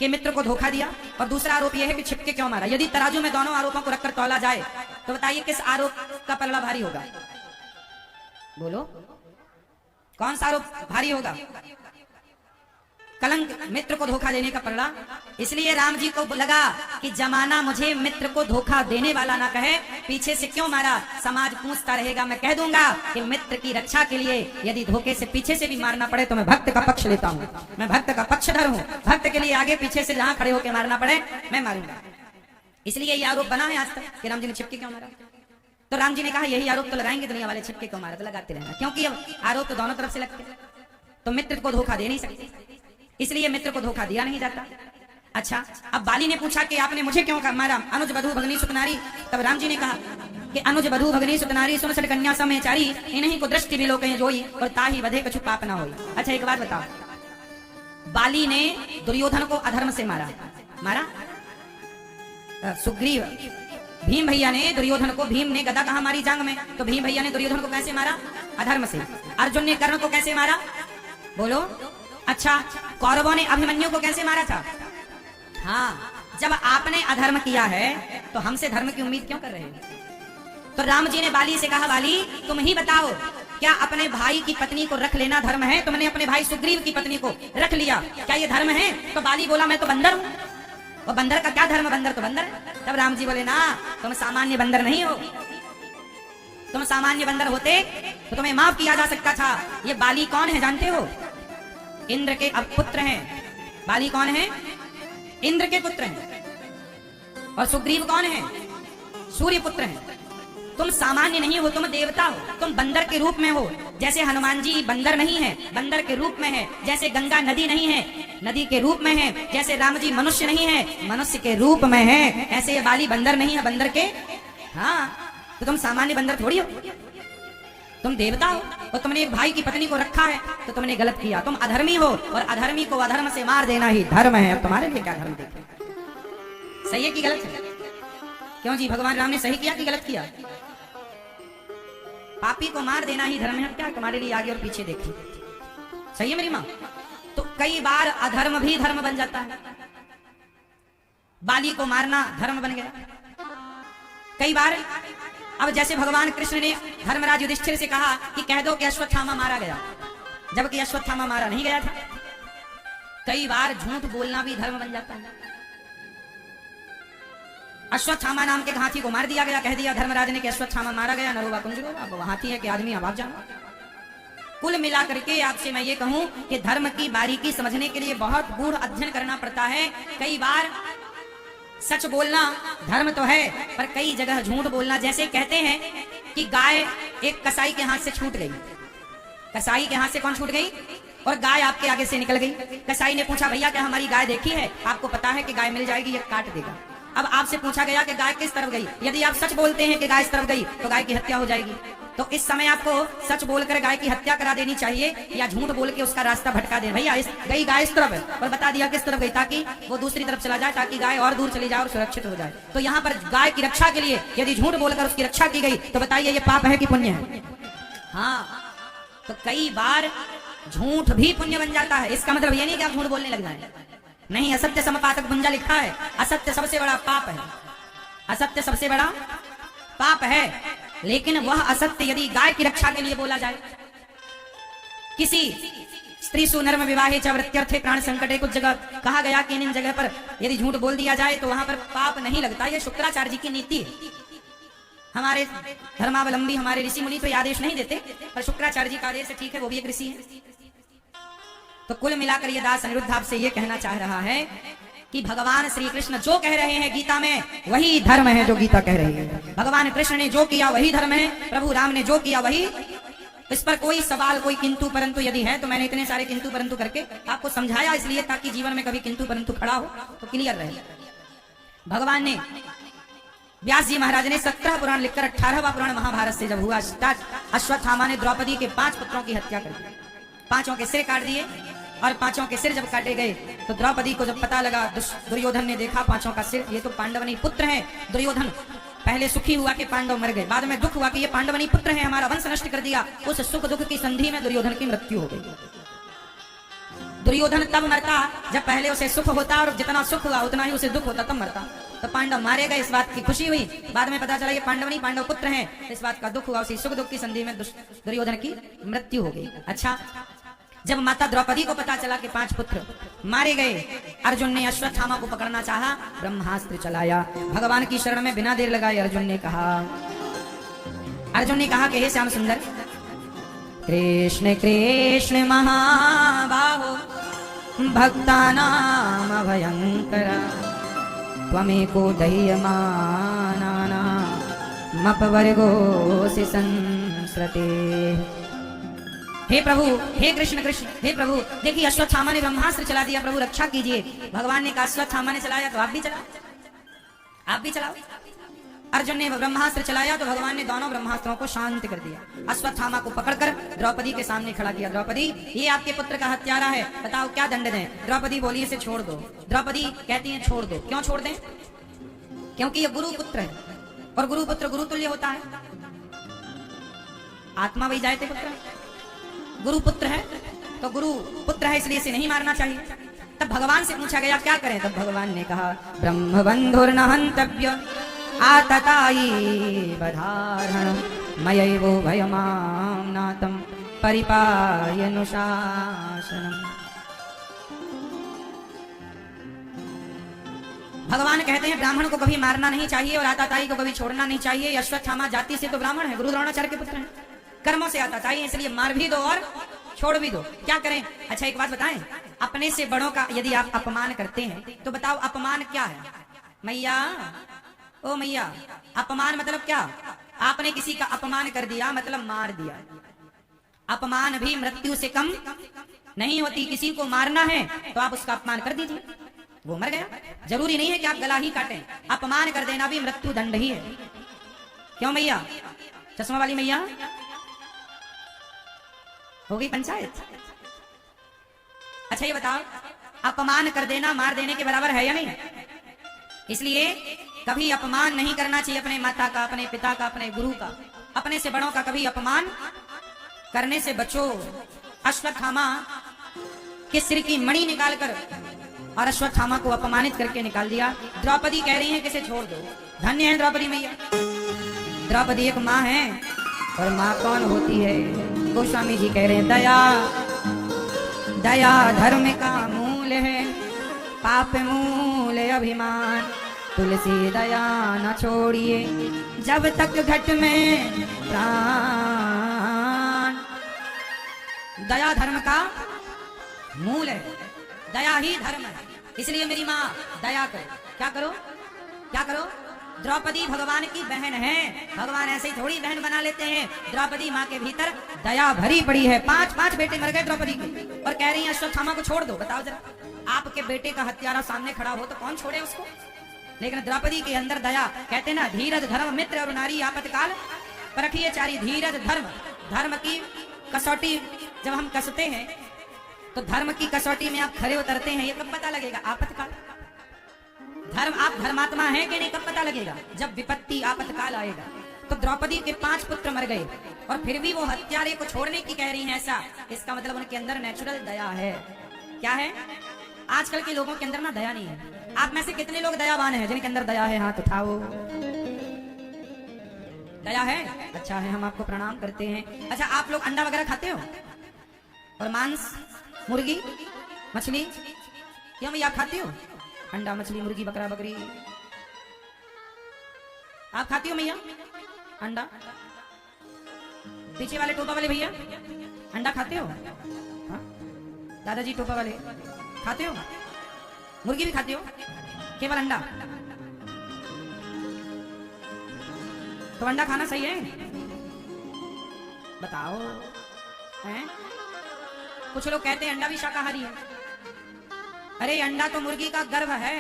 कि मित्र को धोखा दिया, और दूसरा आरोप यह है कि छिपके क्यों मारा। यदि तराजू में दोनों आरोपों को रखकर तौला जाए तो बताइए किस आरोप का पलड़ा भारी होगा? बोलो कौन सा आरोप भारी होगा? कलंक, मित्र को धोखा देने का पलड़ा। इसलिए राम जी को लगा कि जमाना मुझे मित्र को धोखा देने वाला ना कहे, पीछे से क्यों मारा, समाज पूछता रहेगा, मैं कह दूंगा कि मित्र की रक्षा के लिए यदि धोखे से पीछे से भी मारना पड़े तो मैं भक्त का पक्ष लेता हूं, मैं भक्त का पक्षधर हूं, भक्त के लिए आगे पीछे से जहां खड़े होकर मारना पड़े मैं मारूंगा। इसलिए ये आरोप बना है आज तक कि राम जी ने छिपके क्यों मारा। तो राम जी ने कहा यही आरोप तो लगाएंगे दुनिया वाले, छिपके क्यों मारा, तो लगाते रहना, क्योंकि अब आरोप तो दोनों तरफ से लगते, तो मित्र को धोखा दे नहीं सकते, इसलिए मित्र को धोखा दिया नहीं जाता। अच्छा अब बाली ने पूछा कि आपने मुझे क्यों मारा, अनुज बधू भगनी सुतनारी। तब राम जी ने कहा कि अनुज बधू भगनी सुतनारी सुन सट कन्या समचारी, इन्हीं को दृष्टि भी लोग जोई और ताही वधे कछु पाप ना होई। अच्छा एक बात बताओ, बाली ने दुर्योधन को अधर्म से मारा, सुग्रीव भीम भैया ने दुर्योधन को, भीम ने गदा कहा मारी जंग में, तो भीम भैया ने दुर्योधन को कैसे मारा? अधर्म से। अर्जुन ने कर्ण को कैसे मारा? बोलो। अच्छा कौरवों ने अभिमन्यु को कैसे मारा था? हाँ, जब आपने अधर्म किया है तो हमसे धर्म की उम्मीद क्यों कर रहे हैं? तो राम जी ने बाली से कहा, बाली तुम ही बताओ क्या अपने भाई की पत्नी को रख लेना धर्म है? तुमने अपने भाई सुग्रीव की पत्नी को रख लिया, क्या ये धर्म है? तो बाली बोला मैं तो बंदर हूं, और बंदर का क्या धर्म, बंदर तो बंदर है। तब राम जी बोले ना, तुम सामान्य बंदर नहीं हो, तुम सामान्य बंदर होते तो तुम्हें माफ किया जा सकता था। ये बाली कौन है जानते हो? इंद्र के अब पुत्र हैं। बाली कौन है? इंद्र के पुत्र हैं। और सुग्रीव कौन है? सूर्य पुत्र हैं। तुम सामान्य नहीं हो, तुम देवता हो, तुम बंदर के रूप में हो। जैसे हनुमान जी बंदर नहीं है, बंदर के रूप में है। जैसे गंगा नदी नहीं है, नदी के रूप में है। जैसे राम जी मनुष्य नहीं है, मनुष्य के रूप में है। ऐसे ये बाली बंदर नहीं है, बंदर के। हाँ तो तुम सामान्य बंदर थोड़ी हो, तुम देवता हो, और तुमने एक भाई की पत्नी को रखा है तो तुमने गलत किया, तुम अधर्मी हो, और अधर्मी को अधर्म से मार देना ही धर्म है। अब तुम्हारे लिए क्या धर्म देखे, सही है कि गलत है? क्यों जी, भगवान राम ने सही किया कि गलत किया? पापी को मार देना ही धर्म है। क्या तुम्हारे लिए आगे और पीछे देखी, सही है मेरी माँ? तो कई बार अधर्म भी धर्म बन जाता है। बाली को मारना धर्म बन गया कई बार। अब जैसे भगवान कृष्ण ने धर्मराज युधिष्ठिर से कहा कि कह दो कि अश्वत्थामा मारा गया, जबकि अश्वत्थामा मारा नहीं गया था। कई बार झूठ बोलना भी धर्म बन जाता है। अश्वत्थामा नाम के हाथी को मार दिया गया, कह दिया धर्मराज ने कि अश्वत्थामा मारा गया, नरोवा कुंजरोवा। अब हाथी है कि आदमी, अब आप जानो। कुल मिलाकर के आपसे मैं ये कहूं कि धर्म की बारीकी समझने के लिए बहुत गूढ़ अध्ययन करना पड़ता है। कई बार सच बोलना धर्म तो है, पर कई जगह झूठ बोलना। जैसे कहते हैं कि गाय एक कसाई के हाथ से छूट गई, कसाई के हाथ से कौन छूट गई? और गाय आपके आगे से निकल गई। कसाई ने पूछा, भैया क्या हमारी गाय देखी है? आपको पता है कि गाय मिल जाएगी, ये काट देगा। अब आपसे पूछा गया कि गाय किस तरफ गई। यदि आप सच बोलते हैं कि गाय इस तरफ गई तो गाय की हत्या हो जाएगी। तो इस समय आपको सच बोलकर गाय की हत्या करा देनी चाहिए या झूठ बोल के उसका रास्ता भटका दे। भैया गई गाय इस तरफ है और बता दिया किस तरफ गई, ताकि वो दूसरी तरफ चला जाए, ताकि गाय और दूर चली जाए और सुरक्षित हो जाए। तो यहाँ पर गाय की रक्षा के लिए यदि झूठ बोलकर उसकी रक्षा की गई तो बताइए ये पाप है कि पुण्य है? हाँ, तो कई बार झूठ भी पुण्य बन जाता है। इसका मतलब ये नहीं कि आप झूठ बोलने लग जाए, नहीं। असत्य समपातक भुंजा लिखा है, असत्य सबसे बड़ा पाप है, असत्य सबसे बड़ा पाप है। लेकिन वह असत्य यदि गाय की रक्षा के लिए बोला जाए, किसी स्त्री सुनर्म विवाहे च वृत्यर्थे प्राण संकटे, कुछ जगह कहा गया कि इन जगह पर यदि झूठ बोल दिया जाए तो वहां पर पाप नहीं लगता। यह शुक्राचार्य जी की नीति है। हमारे धर्मावलंबी हमारे ऋषि मुनि तो आदेश नहीं देते, पर शुक्राचार्य जी का आदेश ठीक है, वो भी एक ऋषि है। तो कुल मिलाकर ये दास अनिरुद्ध आपसे ये कहना चाह रहा है कि भगवान श्री कृष्ण जो कह रहे हैं गीता में वही धर्म है जो गीता कह रही है। भगवान कृष्ण ने जो किया वही धर्म है, प्रभु राम ने जो किया वही। इस पर कोई सवाल, कोई किंतु परंतु यदि है तो मैंने इतने सारे किंतु परंतु करके आपको समझाया, इसलिए ताकि जीवन में कभी किंतु परंतु खड़ा हो तो क्लियर रहे। भगवान ने, व्यास जी महाराज ने 17 पुराण लिखकर 18वां पुराण महाभारत से जब हुआ स्टार्ट, अश्वत्थामा ने द्रौपदी के 5 पुत्रों की हत्या कर दी, 5 के सिर काट दिए। और 5 के सिर जब काटे गए तो द्रौपदी को जब पता लगा, दुर्योधन ने देखा 5 का सिर, ये तो पांडवनी पुत्र है। दुर्योधन पहले सुखी हुआ कि पांडव मर गए, बाद में दुख हुआ कि ये पांडवनी पुत्र है, हमारा वंश नष्ट कर दिया। उस सुख दुख की संधि में दुर्योधन की मृत्यु हो गई। दुर्योधन तब मरता जब पहले उसे सुख होता, और जितना सुख हुआ उतना ही उसे दुख होता, तब मरता। तो पांडव मारे गए, इस बात की खुशी हुई। बाद में पता चला ये पांडव नहीं, पांडव पुत्र हैं, इस बात का दुख हुआ। उसी सुख दुख की संधि में दुर्योधन की मृत्यु हो गई। अच्छा, जब माता द्रौपदी को पता चला कि 5 पुत्र मारे गए, अर्जुन ने अश्वत्थामा को पकड़ना चाहा, ब्रह्मास्त्र चलाया। भगवान की शरण में बिना देर लगाए अर्जुन ने कहा कि हे श्याम सुंदर, कृष्ण कृष्ण महाबाहो भक्तानाम भयंकर, त्वमेको दह्यमानाना मपवर्गोऽसि संस्रते। हे प्रभु, हे कृष्ण कृष्ण, हे प्रभु, देखिए अश्वत्थामा ने ब्रह्मास्त्र चला दिया, प्रभु रक्षा कीजिए। भगवान ने कहा अश्वत्थामा ने चलाया तो आप भी चलाओ, आप भी चलाओ। अर्जुन ने ब्रह्मास्त्र चलाया तो भगवान ने दोनों ब्रह्मास्त्रों को शांत कर दिया। अश्वत्थामा को पकड़कर द्रौपदी के सामने खड़ा किया। द्रौपदी, ये आपके पुत्र का हत्यारा है, बताओ क्या दंड दें? द्रौपदी बोली इसे छोड़ दो। द्रौपदी कहती है छोड़ दो। क्यों छोड़ दें? क्योंकि ये गुरु पुत्र है, और गुरु पुत्र गुरु तुल्य होता है। आत्मा वही जायते पुत्र, गुरु पुत्र है तो गुरु पुत्र है, इसलिए इसे नहीं मारना चाहिए। तब भगवान से पूछा गया क्या करें? तब भगवान ने कहा ब्रह्म बंधुर्न हंतव्य आततायी बधारण मयैवो भयमां नातं परिपायनुशासनम्। भगवान कहते हैं ब्राह्मण को कभी मारना नहीं चाहिए और आताताई को कभी छोड़ना नहीं चाहिए। अश्वत्थामा जाति से तो ब्राह्मण है, गुरु द्रोणाचार्य के पुत्र हैं, कर्मों से आताताई, इसलिए मार भी दो और छोड़ भी दो। क्या करें? अच्छा एक बात बताएं, अपने से बड़ों का यदि आप अपमान करते हैं तो बताओ अपमान क्या है? मैया, ओ मैया, अपमान मतलब क्या? आपने किसी का अपमान कर दिया मतलब मार दिया। अपमान भी मृत्यु से कम नहीं होती। किसी को मारना है तो आप उसका अपमान कर दीजिए, वो मर गया। जरूरी नहीं है कि आप गला ही काटें, अपमान कर देना भी मृत्यु दंड ही है। क्यों मैया? चश्मा वाली मैया, हो गई पंचायत। अच्छा ये बताओ, अपमान कर देना मार देने के बराबर है या नहीं? इसलिए कभी अपमान नहीं करना चाहिए अपने माता का, अपने पिता का, अपने गुरु का, अपने से बड़ों का कभी अपमान करने से बचो। अश्वत्थामा के सिर की मणि निकालकर और अश्वत्थामा को अपमानित करके निकाल दिया। द्रौपदी कह रही है कि इसे छोड़ दो। धन्य है द्रौपदी मैया। द्रौपदी एक माँ है, और माँ कौन होती है? गोस्वामी जी कह रहे हैं दया, दया धर्म का मूल है, पाप मूल अभिमान, तुलसी दया न छोड़िए जब तक घट में प्राण। दया धर्म का मूल है, दया ही धर्म है। इसलिए मेरी माँ दया करो। क्या करो? क्या करो? द्रौपदी भगवान की बहन है, भगवान ऐसे ही थोड़ी बहन बना लेते हैं। द्रौपदी माँ के भीतर दया भरी पड़ी है। 5 बेटे मर गए द्रौपदी के, और कह रही है अश्वत्थामा को छोड़ दो। बताओ जरा, आपके बेटे का हत्यारा सामने खड़ा हो तो कौन छोड़े उसको? लेकिन द्रौपदी के अंदर दया, कहते ना धीरज धर्म मित्र और नारी आपतकाल परखिए चारी। धीरज धर्म, धर्म की कसौटी जब हम कसते हैं तो धर्म की कसौटी में आप खरे उतरते हैं, ये कब पता लगेगा? आपतकाल। धर्म, आप धर्मात्मा हैं कि नहीं, कब पता लगेगा? जब विपत्ति आपतकाल आएगा। तो द्रौपदी के 5 पुत्र मर गए और फिर भी वो हत्यारे को छोड़ने की कह रही हैं ऐसा, इसका मतलब उनके अंदर नेचुरल दया है। क्या है? आजकल के लोगों के अंदर ना दया नहीं है। आप में से कितने लोग दयावान हैं जिनके अंदर दया है? हाथ उठाओ। दया है? अच्छा है, हम आपको प्रणाम करते हैं। अच्छा, आप लोग अंडा वगैरह खाते हो और मांस, मुर्गी, मछली, क्यों भैया आप खाते हो? अंडा, मछली, मुर्गी, बकरा, बकरी आप खाती हो भैया? अंडा? पीछे वाले टोपा वाले भैया अंडा खाते हो? हाँ? दादाजी टोपा वाले खाते हो? मुर्गी भी खाते हो? केवल अंडा? तो अंडा खाना सही है? बताओ। हैं? कुछ लोग कहते हैं अंडा भी शाकाहारी है। अरे अंडा तो मुर्गी का गर्भ है।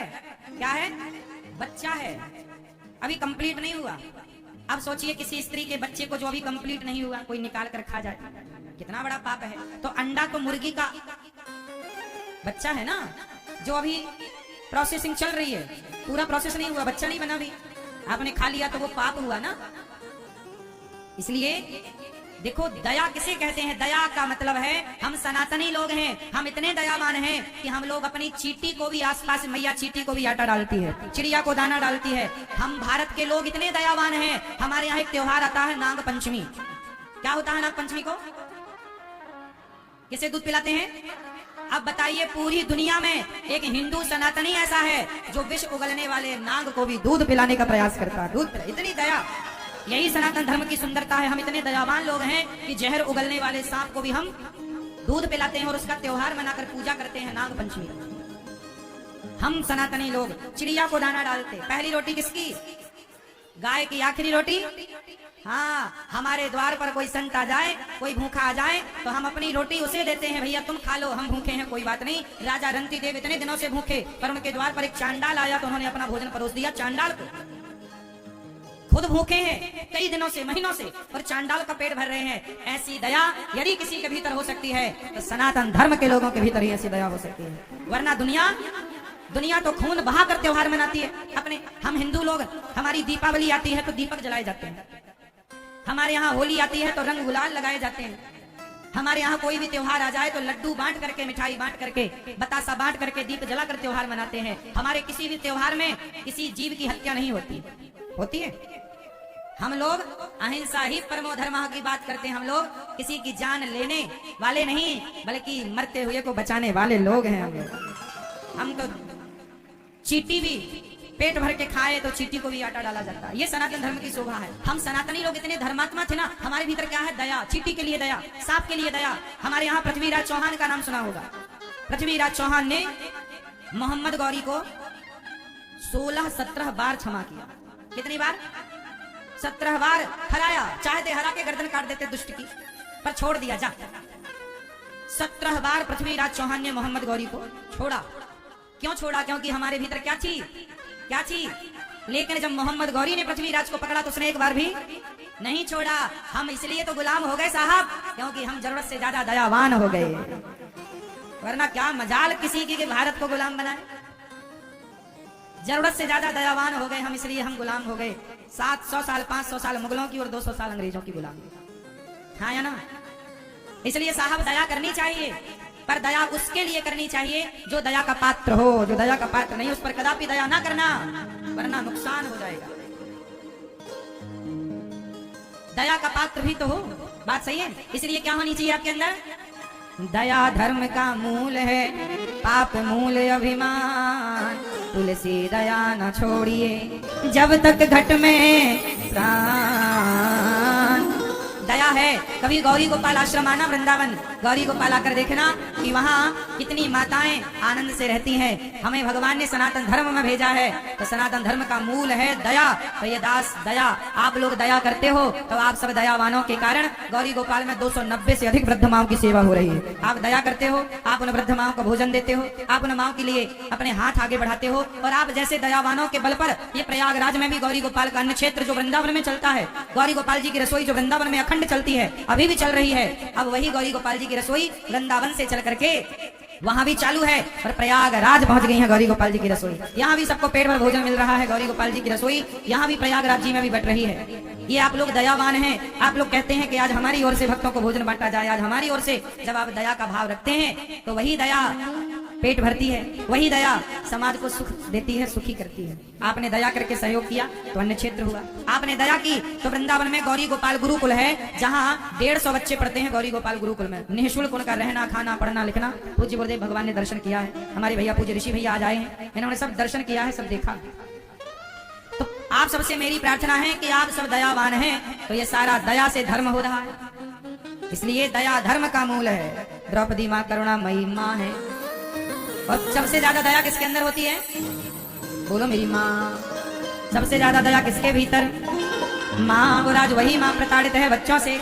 क्या है? बच्चा है, अभी कंप्लीट नहीं हुआ। अब सोचिए किसी स्त्री के बच्चे को जो अभी कंप्लीट नहीं हुआ कोई निकाल कर खा जाए, कितना बड़ा पाप है। तो अंडा तो मुर्गी का बच्चा है ना, जो अभी प्रोसेसिंग चल रही है, पूरा प्रोसेस नहीं हुआ, बच्चा नहीं बना अभी, आपने खा लिया तो वो पाप हुआ ना। इसलिए देखो, दया किसे कहते हैं? दया का मतलब है हम सनातनी लोग हैं, हम इतने दयावान हैं कि हम लोग अपनी चींटी को भी, आसपास मैया चींटी को भी आटा डालती है, चिड़िया को दाना डालती है। हम भारत के लोग इतने दयावान हैं। हमारे यहाँ एक त्योहार आता है नाग पंचमी। क्या होता है नाग पंचमी को? किसे दूध पिलाते हैं? अब बताइए, पूरी दुनिया में एक हिंदू सनातनी ऐसा है जो विष उगलने वाले नाग को भी दूध पिलाने का प्रयास करता है। दूध, इतनी दया। यही सनातन धर्म की सुंदरता है। हम इतने दयावान लोग हैं कि जहर उगलने वाले सांप को भी हम दूध पिलाते हैं और उसका त्योहार मनाकर पूजा करते हैं नाग पंचमी। हम सनातनी लोग चिड़िया को दाना डालते। पहली रोटी किसकी? गाय की। आखिरी रोटी? हाँ, हमारे द्वार पर कोई संत आ जाए, कोई भूखा आ जाए तो हम अपनी रोटी उसे देते हैं, भैया तुम खा लो, हम भूखे हैं, कोई बात नहीं। राजा रंती देव इतने दिनों से भूखे, पर उनके द्वार पर एक चांडाल आया तो उन्होंने अपना भोजन परोस दिया चांडाल को। खुद भूखे हैं कई दिनों से, महीनों से, और चांडाल का पेट भर रहे हैं। ऐसी दया यदि किसी के भीतर हो सकती है तो सनातन धर्म के लोगों के भीतर ही ऐसी दया हो सकती है। वरना दुनिया तो खून बहाकर त्योहार मनाती है अपने। हम हिंदू लोग, हमारी दीपावली आती है तो दीपक जलाए जाते हैं, हमारे यहाँ होली आती है तो रंग गुलाल लगाए जाते हैं, हमारे यहाँ कोई भी त्योहार आ जाए तो लड्डू बांट करके, मिठाई बांट करके, बतासा बांट करके, दीप जलाकर त्योहार मनाते हैं। हमारे किसी भी त्योहार में किसी जीव की हत्या नहीं होती है। हम लोग अहिंसा ही परमो धर्मः की बात करते हैं। हम लोग किसी की जान लेने वाले नहीं, बल्कि मरते हुए को बचाने वाले लोग हैं। हम तो चींटी भी पेट भर के खाए तो चींटी को भी आटा डाला जाता है। ये सनातन धर्म की शोभा है। हम सनातनी लोग इतने धर्मात्मा थे ना, हमारे भीतर क्या है? दया। चींटी के लिए दया, सांप के लिए दया। हमारे यहाँ पृथ्वीराज चौहान का नाम सुना होगा। पृथ्वीराज चौहान ने मोहम्मद गौरी को 16-17 बार क्षमा किया। कितनी बार? 17 बार हराया। चाहते हरा के गर्दन काट देते दुष्ट की, पर छोड़ दिया। जा 17 बार पृथ्वीराज चौहान ने मोहम्मद गौरी को छोड़ा। क्यों छोड़ा? क्योंकि हमारे भीतर क्या थी? लेकिन जब मोहम्मद गौरी ने पृथ्वीराज को पकड़ा तो उसने एक बार भी नहीं छोड़ा। हम इसलिए तो गुलाम हो गए साहब, क्योंकि हम जरूरत से ज्यादा दयावान हो गए। वरना क्या मजाल किसी की भारत को गुलाम बनाए। जरूरत से ज्यादा दयावान हो गए हम, इसलिए हम गुलाम हो गए। 700 साल, 500 साल मुगलों की और 200 साल अंग्रेजों की गुलामी। हाँ या ना? इसलिए साहब दया करनी चाहिए, पर दया उसके लिए करनी चाहिए जो दया का पात्र हो। जो दया का पात्र नहीं, उस पर कदापि दया ना करना, वरना नुकसान हो जाएगा। दया का पात्र भी तो हो, बात सही है। इसलिए क्या होनी चाहिए आपके अंदर? दया धर्म का मूल है, पाप मूल अभिमान। तुलसी दया न छोड़िए जब तक घट में प्राण। दया है। कभी गौरी गोपाल आश्रम आना वृंदावन, गौरी गोपाल आकर देखना कि वहाँ कितनी माताएं आनंद से रहती हैं। हमें भगवान ने सनातन धर्म में भेजा है, तो सनातन धर्म का मूल है दया। तो ये दास दया, आप लोग दया करते हो तो आप सब दयावानों के कारण गौरी गोपाल में 290 से अधिक वृद्ध माओं की सेवा हो रही है। आप दया करते हो, आप उन वृद्ध माओं को भोजन देते हो, आप उन माओं के लिए अपने हाथ आगे बढ़ाते हो। और आप जैसे दयावानों के बल पर ये प्रयागराज में भी गौरी गोपाल का अन्न क्षेत्र जो वृंदावन में चलता है, गौरी गोपाल जी की रसोई जो वृंदावन में अखंड चलती है, अभी भी चल रही है। अब वही गौरी गोपाल जी की रसोई वृंदावन से चल करके वहां भी चालू है और प्रयागराज पहुंच गई है गौरी गोपाल जी की रसोई। यहाँ भी सबको पेट भर भोजन मिल रहा है। गौरी गोपाल जी की रसोई यहाँ भी प्रयागराज जी में भी बट रही है। ये आप लोग दयावान हैं। आप लोग कहते हैं कि आज हमारी ओर से भक्तों को भोजन बांटा जाए, आज हमारी ओर से। जब आप दया का भाव रखते हैं तो वही दया पेट भरती है, वही दया समाज को सुख देती है, सुखी करती है। आपने दया करके सहयोग किया तो अन्य क्षेत्र हुआ। आपने दया की तो वृंदावन में गौरी गोपाल गुरुकुल है, जहाँ 150 बच्चे पढ़ते हैं गौरी गोपाल गुरुकुल में। निःशुल्क उनका रहना, खाना, पढ़ना, लिखना। पूज्य गुरुदेव भगवान ने दर्शन किया है। हमारे भैया पूज्य ऋषि भैया आज आए हैं, इन्होंने सब दर्शन किया है, सब देखा। तो आप सबसे मेरी प्रार्थना है कि आप सब दयावान हैं, तो ये सारा दया से धर्म हो रहा है। इसलिए दया धर्म का मूल है। द्रौपदी माँ करुणामयी माँ है। और सबसे ज्यादा दया किसके अंदर होती है? बोलो मेरी माँ। सबसे ज्यादा दया किसके भीतर? माँ। वो राज वही माँ प्रताड़ित है बच्चों से।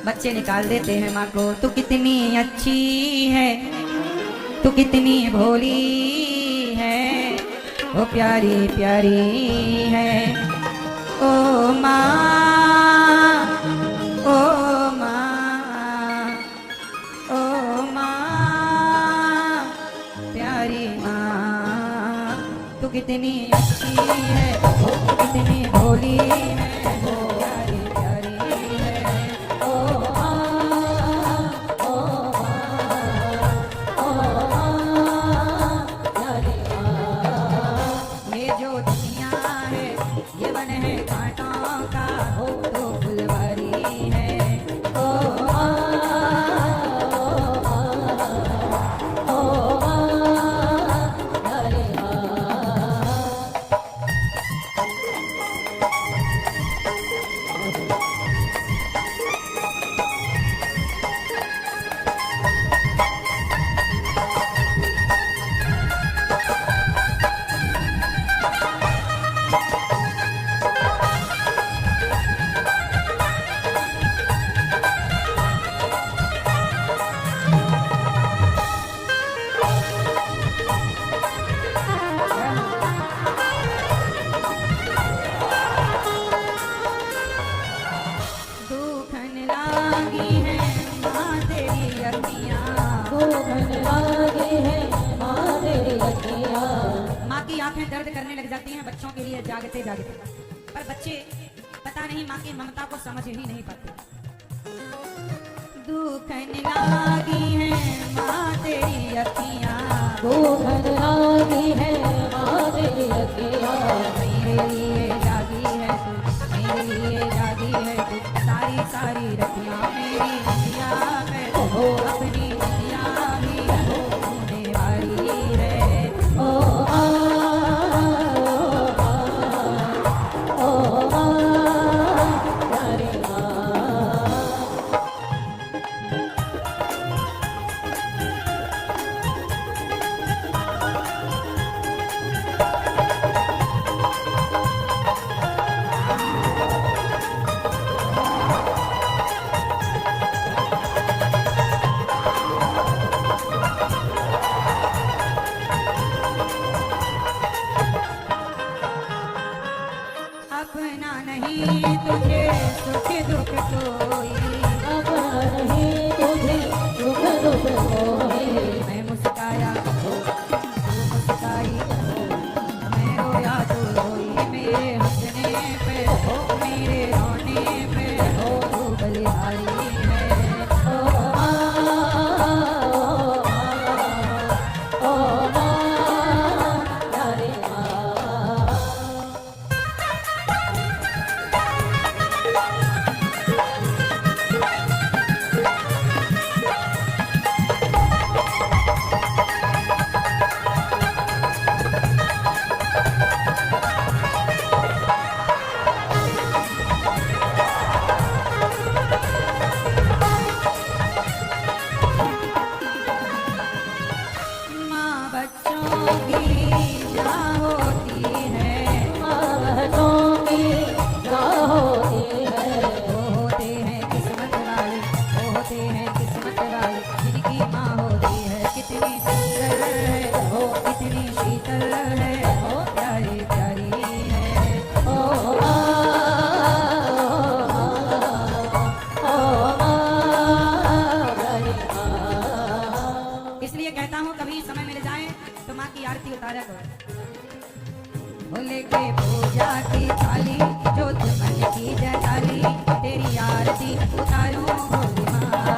बच्चे निकाल देते हैं माँ को, तू कितनी अच्छी है, तू कितनी भोली है, ओ प्यारी प्यारी है, ओ माँ, ओ माँ, ओ माँ, प्यारी माँ, तू कितनी अच्छी है, तू कितनी भोली है, ओ प्यारी प्यारी है, ओ माँ, ओ माँ, ओ माँ, प्यारी माँ। ये जो दुनिया है ये वन है कांटों का, हो तो फुलवारी है, ओ माँ, ओ माँ, ओ माँ, प्यारी माँ। दुखन लागी है माँ तेरी अखियाँ, दुखन लागी है माँ तेरी अखियाँ। माँ की आंखें दर्द करने लग जाती हैं बच्चों के लिए जागते जागते, पर बच्चे पता नहीं माँ की ममता को समझ ही नहीं पाते। दुखन लागी है माँ तेरी अखियाँ, दुखन लागी है माँ तेरी अखियाँ। मेरे लिए जागी है तू, मेरे लिए जागी है तू, सारी सारी रतियाँ मेरी रतियाँ में, हो अपनी रतियाँ भी होने वाली है, ओ आ, ओ आ, प्यारी माँ। अपना नहीं तुझे सुख दुख कोई, अपना नहीं तुझे सुख दुख कोई। मैं मुस्काया तू मुस्काई, मैं रोया तू रोई, मेरे हंसने पे मेरे रोने पे हो तू बलिहारी है, ओ माँ, ओ माँ, प्यारी माँ। भोले के पूजा की थाली जोत मन की जटाली तेरी आरती उतारूं भोली माँ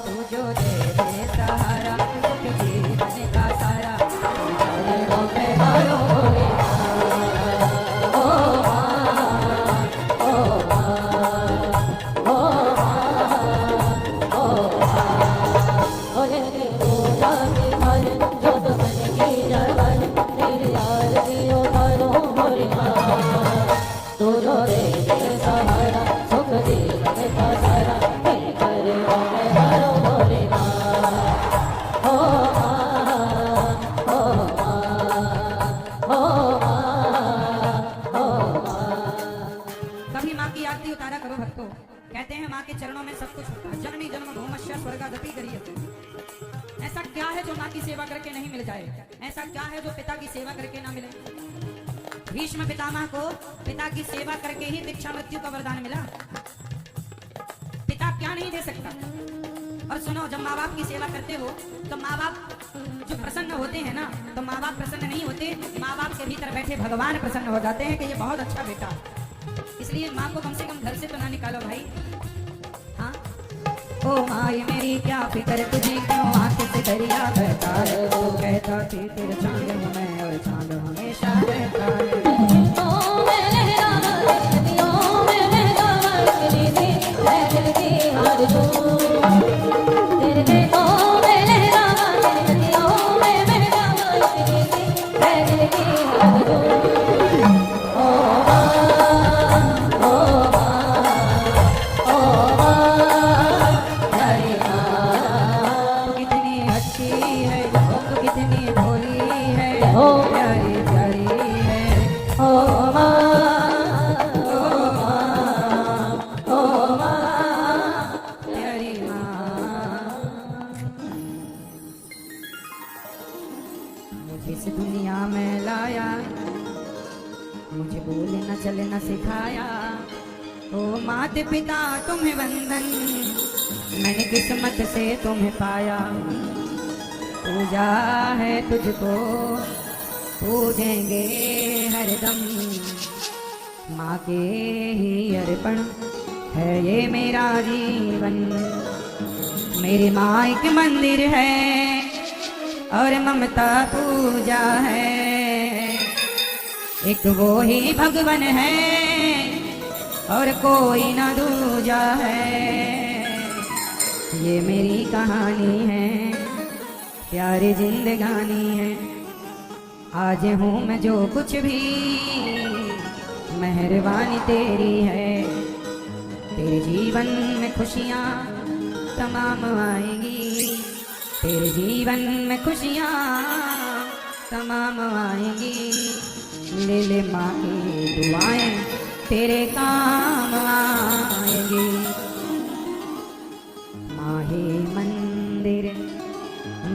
तू जो दे दे सहारा सुख जीवन का सारा चरणों में हारो भोले कभी माँ की आरती उतारा करो भक्तों। कहते हैं माँ के चरणों में सब कुछ होता है। जननी जन्म भूमस्य स्वर्गादपि करियते। ऐसा क्या है जो माँ की सेवा करके नहीं मिल जाए? ऐसा क्या है जो पिता की सेवा करके ना मिले? भीष्म पितामह को पिता की सेवा करके ही दीक्षा मृत्यु का वरदान मिला। पिता क्या नहीं दे सकता? और सुनो, जब माँ बाप की सेवा करते हो तो माँ बाप जो प्रसन्न होते हैं ना, तो माँ बाप प्रसन्न नहीं होते, माँ बाप के भीतर बैठे भगवान प्रसन्न हो जाते हैं कि ये बहुत अच्छा बेटा। इसलिए माँ को कम से कम घर से तो ना निकालो भाई। हाँ, ओ माँ ये मेरी क्या फिक्र तुझे क्यों आंख से दरिया बहता है। वो कहता थी तेरे चांद हूँ मैं और चांद हमेशा रहता है। इस दुनिया में लाया, मुझे बोलना चलना सिखाया। ओ माता पिता तुम्हें वंदन, मैंने किस्मत से तुम्हें पाया। पूजा है तुझको पूजेंगे हरदम, माँ के ही अर्पण है ये मेरा जीवन। मेरी माँ एक मंदिर है और ममता पूजा है। एक वो ही भगवान है और कोई ना दूजा है। ये मेरी कहानी है, प्यारी जिंदगानी है। आज हूँ मैं जो कुछ भी, मेहरबानी तेरी है। तेरे जीवन में खुशियाँ तमाम आएंगी, तेरे जीवन में खुशियाँ तमाम आएंगी। ले ले माँ की दुआएं तेरे काम आएंगी। माँ ही मंदिर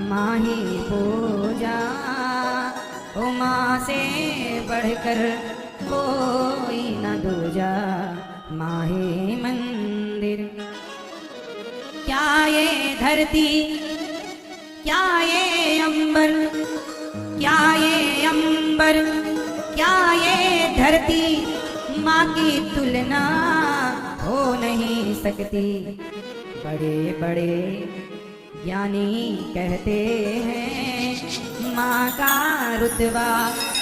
माँ ही पूजा, ओ माँ से बढ़कर कोई न दूजा। माँ ही मंदिर, क्या ये धरती, क्या ये अंबर, क्या ये अंबर, क्या ये धरती माँ की तुलना हो नहीं सकती। बड़े बड़े ज्ञानी कहते हैं माँ का रुतबा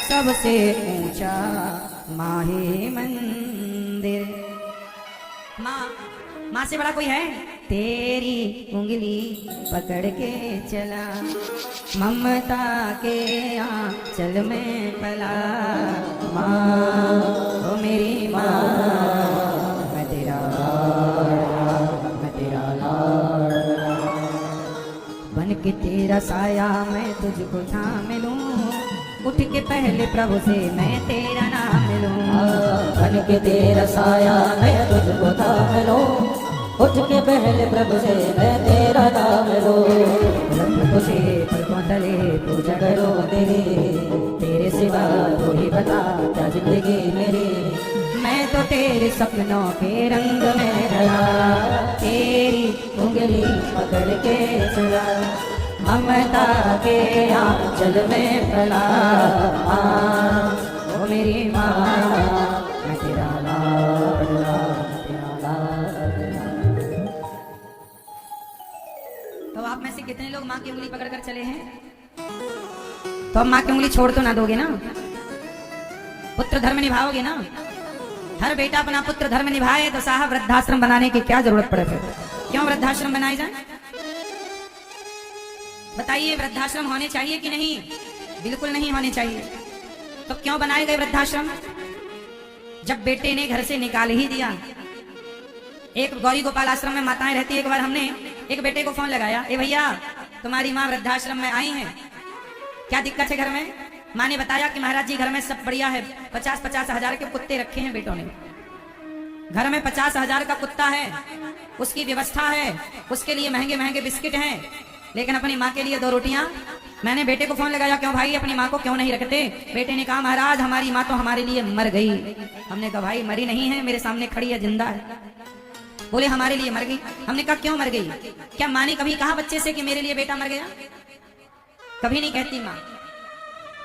सबसे ऊंचा। माँ ही मंदिर, माँ से बड़ा कोई है? तेरी उंगली पकड़ के चला, ममता के आंचल में पला। माँ ओ मेरी माँ, मैं तेरा लाडला, बन के तेरा साया मैं तुझको थाम लूं। उठ के पहले प्रभु से मैं तेरा नाम लूं। बन के तेरा साया मैं तुझको थाम लूं। उठ के पहले प्रभु से मैं तेरा नाम लूं। प्रभु से पलकों तले पूजा करो तेरी, तेरे सिवा तू ही बता क्या जिंदगी मेरी। मैं तो तेरे सपनों के रंग में ढला, तेरी उंगली पकड़ के चला, ममता के आंचल में पला। की उंगली पकड़कर चले हैं, तो अब माँ की उंगली छोड़ तो ना दोगे ना, पुत्र धर्म निभाओगे ना। हर बेटा अपना पुत्र धर्म निभाए तो साहब वृद्धाश्रम बनाने की क्या जरूरत पड़े फिर? क्यों वृद्धाश्रम बनाए जाए? बताइए, वृद्धाश्रम होने चाहिए कि नहीं? बिल्कुल नहीं होने चाहिए। तो क्यों बनाए गए वृद्धाश्रम? जब बेटे ने घर से निकाल ही दिया। एक गौरी गोपाल आश्रम में माताएं रहती। एक बार हमने एक बेटे को फोन लगाया, ए भैया तुम्हारी माँ वृद्धाश्रम में आई है, क्या दिक्कत है घर में? माँ ने बताया कि महाराज जी घर में सब बढ़िया है, 50-50 हजार के कुत्ते रखे हैं बेटों ने, घर में 50 हजार का कुत्ता है, उसकी व्यवस्था है, उसके लिए महंगे महंगे बिस्किट हैं, लेकिन अपनी माँ के लिए 2 रोटियां। मैंने बेटे को फोन लगाया, क्यों भाई अपनी माँ को क्यों नहीं रखते? बेटे ने कहा महाराज हमारी माँ तो हमारे लिए मर गई। हमने कहा भाई मरी नहीं है, मेरे सामने खड़ी है, जिंदा है। बोले हमारे लिए मर गई। हमने कहा क्यों मर गई? क्या माँ ने कभी कहा बच्चे से कि मेरे लिए बेटा मर गया? कभी नहीं कहती माँ।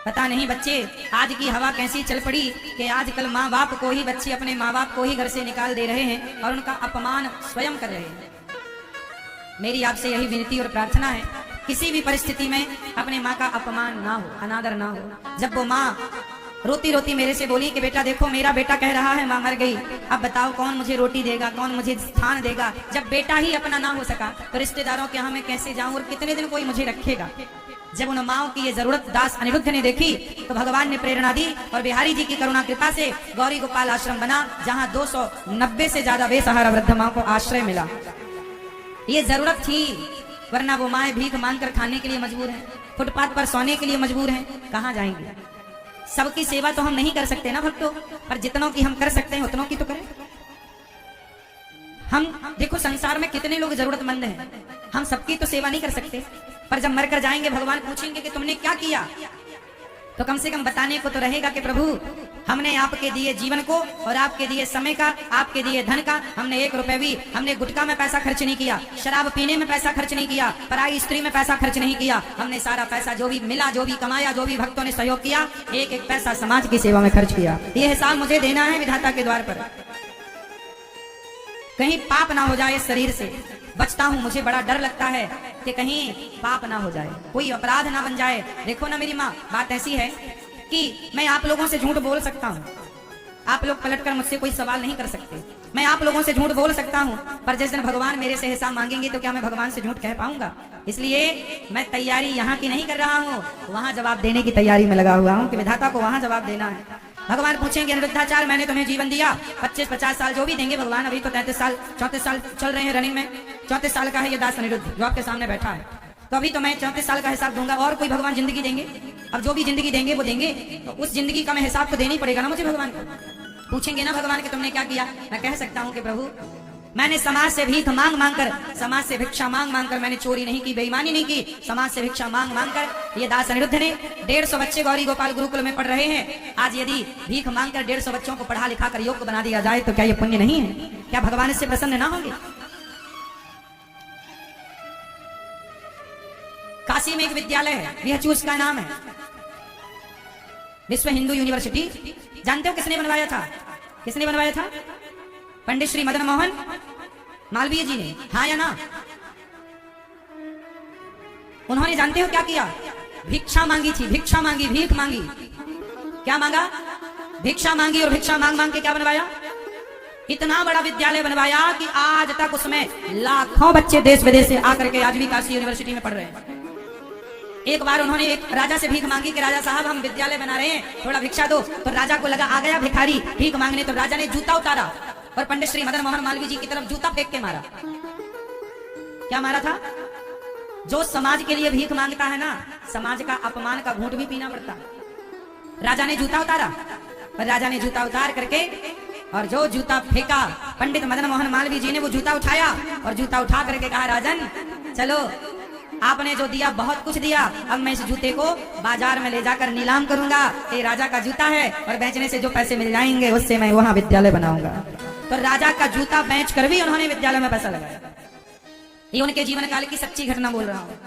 पता नहीं बच्चे आज की हवा कैसी चल पड़ी कि आजकल माँ बाप को ही बच्चे अपने माँ बाप को ही घर से निकाल दे रहे हैं और उनका अपमान स्वयं कर रहे हैं। मेरी आपसे यही विनती और प्रार्थना है, किसी भी परिस्थिति में अपने माँ का अपमान ना हो, अनादर ना हो। जब वो माँ रोती रोती मेरे से बोली कि बेटा देखो मेरा बेटा कह रहा है माँ मर गई, अब बताओ कौन मुझे रोटी देगा, कौन मुझे स्थान देगा? जब बेटा ही अपना ना हो सका तो रिश्तेदारों के यहाँ मैं कैसे जाऊं और कितने दिन कोई मुझे रखेगा? जब उन माओ की ये जरूरत दास अनिरुद्ध ने देखी तो भगवान ने प्रेरणा दी और बिहारी जी की करुणा कृपा से गौरी गोपाल आश्रम बना, जहाँ 290 से ज्यादा बेसहारा वृद्ध माँ को आश्रय मिला। ये जरूरत थी, वरना वो माए भीख मांगकर खाने के लिए मजबूर हैं, फुटपाथ पर सोने के लिए मजबूर हैं, कहाँ जाएंगे? सबकी सेवा तो हम नहीं कर सकते ना भक्तों, पर जितनों की हम कर सकते हैं उतनों की तो करें। हम देखो संसार में कितने लोग जरूरतमंद हैं, हम सबकी तो सेवा नहीं कर सकते, पर जब मरकर जाएंगे भगवान पूछेंगे कि तुमने क्या किया, तो कम से कम बताने को तो रहेगा कि प्रभु हमने आपके दिए जीवन को और आपके दिए समय का, आपके दिए धन का हमने 1 रुपए भी हमने गुटखा में पैसा खर्च नहीं किया, शराब पीने में पैसा खर्च नहीं किया, पराई स्त्री में पैसा खर्च नहीं किया। हमने सारा पैसा जो भी मिला, जो भी कमाया, जो भी भक्तों ने सहयोग किया, एक एक पैसा समाज की सेवा में खर्च किया। ये हिसाब मुझे देना है विधाता के द्वार पर। कहीं पाप ना हो जाए, शरीर से बचता हूँ, मुझे बड़ा डर लगता है कि कहीं पाप ना हो जाए, कोई अपराध ना बन जाए। देखो ना मेरी माँ, बात ऐसी है कि मैं आप लोगों से झूठ बोल सकता हूँ, आप लोग पलटकर मुझसे कोई सवाल नहीं कर सकते। मैं आप लोगों से झूठ बोल सकता हूँ, पर जिस दिन भगवान मेरे से हिसाब मांगेंगे तो क्या मैं भगवान से झूठ कह पाऊंगा? इसलिए मैं तैयारी यहाँ की नहीं कर रहा हूँ, वहां जवाब देने की तैयारी में लगा हुआ हूँ कि विधाता को वहां जवाब देना है। भगवान पूछेंगे अनिरुद्धाचार्य मैंने तुम्हें जीवन दिया, 25-50 साल जो भी देंगे भगवान, अभी तो 33 साल 34 साल चल रहे हैं रनिंग में, 34 साल का है ये दास अनिरुद्ध जो आपके सामने बैठा है, तो अभी तो मैं 34 साल का हिसाब दूंगा, और कोई भगवान जिंदगी देंगे? अब जो भी जिंदगी देंगे वो देंगे, तो उस जिंदगी का मैं हिसाब तो देना ही पड़ेगा ना मुझे। भगवान को पूछेंगे ना भगवान कि तुमने क्या किया। मैं कह सकता हूँ कि प्रभु मैंने समाज से भीख मांग मांग कर, समाज से भिक्षा मांग मांग कर, मैंने चोरी नहीं की, बेईमानी नहीं की, समाज से भिक्षा मांग मांग कर ये दास अनिरुद्ध ने 150 बच्चे गौरी गोपाल गुरुकुल में पढ़ रहे हैं। आज यदि भीख मांग कर 150 बच्चों को पढ़ा लिखा कर योग्य बना दिया जाए तो क्या ये पुण्य नहीं है? क्या भगवान इससे प्रसन्न ना होंगे? काशी में एक विद्यालय है, बिहचू उसका नाम है, विश्व हिंदू यूनिवर्सिटी। जानते हो किसने बनवाया था? किसने बनवाया था? पंडित श्री मदन मोहन मालवीय जी ने, हाँ या ना? उन्होंने जानते हो क्या किया? भिक्षा मांगी थी, भिक्षा मांगी, भीख मांगी। क्या मांगा? भिक्षा मांगी, और भिक्षा मांग मांग के क्या बनवाया? इतना बड़ा विद्यालय बनवाया कि आज तक उसमें लाखों बच्चे देश विदेश से आकर के आज भी काशी यूनिवर्सिटी में पढ़ रहे हैं। एक बार उन्होंने एक राजा से भीख मांगी कि राजा साहब हम विद्यालय बना रहे हैं, थोड़ा भिक्षा दो। तो राजा को लगा आ गया भिखारी भीख मांगने, तो राजा ने जूता उतारा और पंडित श्री मदन मोहन मालवीय जी की तरफ जूता फेंक के मारा। क्या मारा था? जो समाज के लिए भीख मांगता है ना, समाज का अपमान का घूंट भी पीना पड़ता। राजा ने जूता उतारा, और राजा ने जूता उतार करके और जो जूता फेंका, पंडित मदन मोहन मालवीय जी ने वो जूता उठाया और जूता उठा करके कहा राजन चलो आपने जो दिया बहुत कुछ दिया, अब मैं इस जूते को बाजार में ले जाकर नीलाम करूंगा, ये राजा का जूता है और बेचने से जो पैसे मिल जाएंगे उससे मैं वहां विद्यालय बनाऊंगा। तो राजा का जूता बेच कर भी उन्होंने विद्यालय में पैसा लगाया। ये उनके जीवन काल की सच्ची घटना बोल रहा हूँ।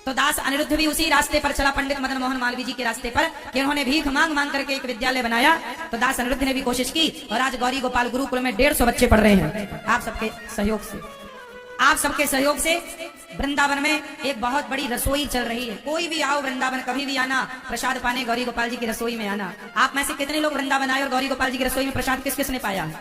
तो दास अनिरुद्ध भी उसी रास्ते पर चला, पंडित मदन मोहन मालवीय जी के रास्ते पर, कि उन्होंने भीख मांग मांग करके एक विद्यालय बनाया। तो दास अनिरुद्ध ने भी कोशिश की और आज गौरी गोपाल गुरुकुल में 150 बच्चे पढ़ रहे हैं। आप सबके सहयोग से, आप सबके सहयोग से वृंदावन में एक बहुत बड़ी रसोई चल रही है। कोई भी आओ वृंदावन, कभी भी आना, प्रसाद पाने गौरी गोपाल जी की रसोई में आना। आप में से कितने लोग वृंदावन आए और गौरी गोपाल जी की रसोई में प्रसाद किस किसने पाया?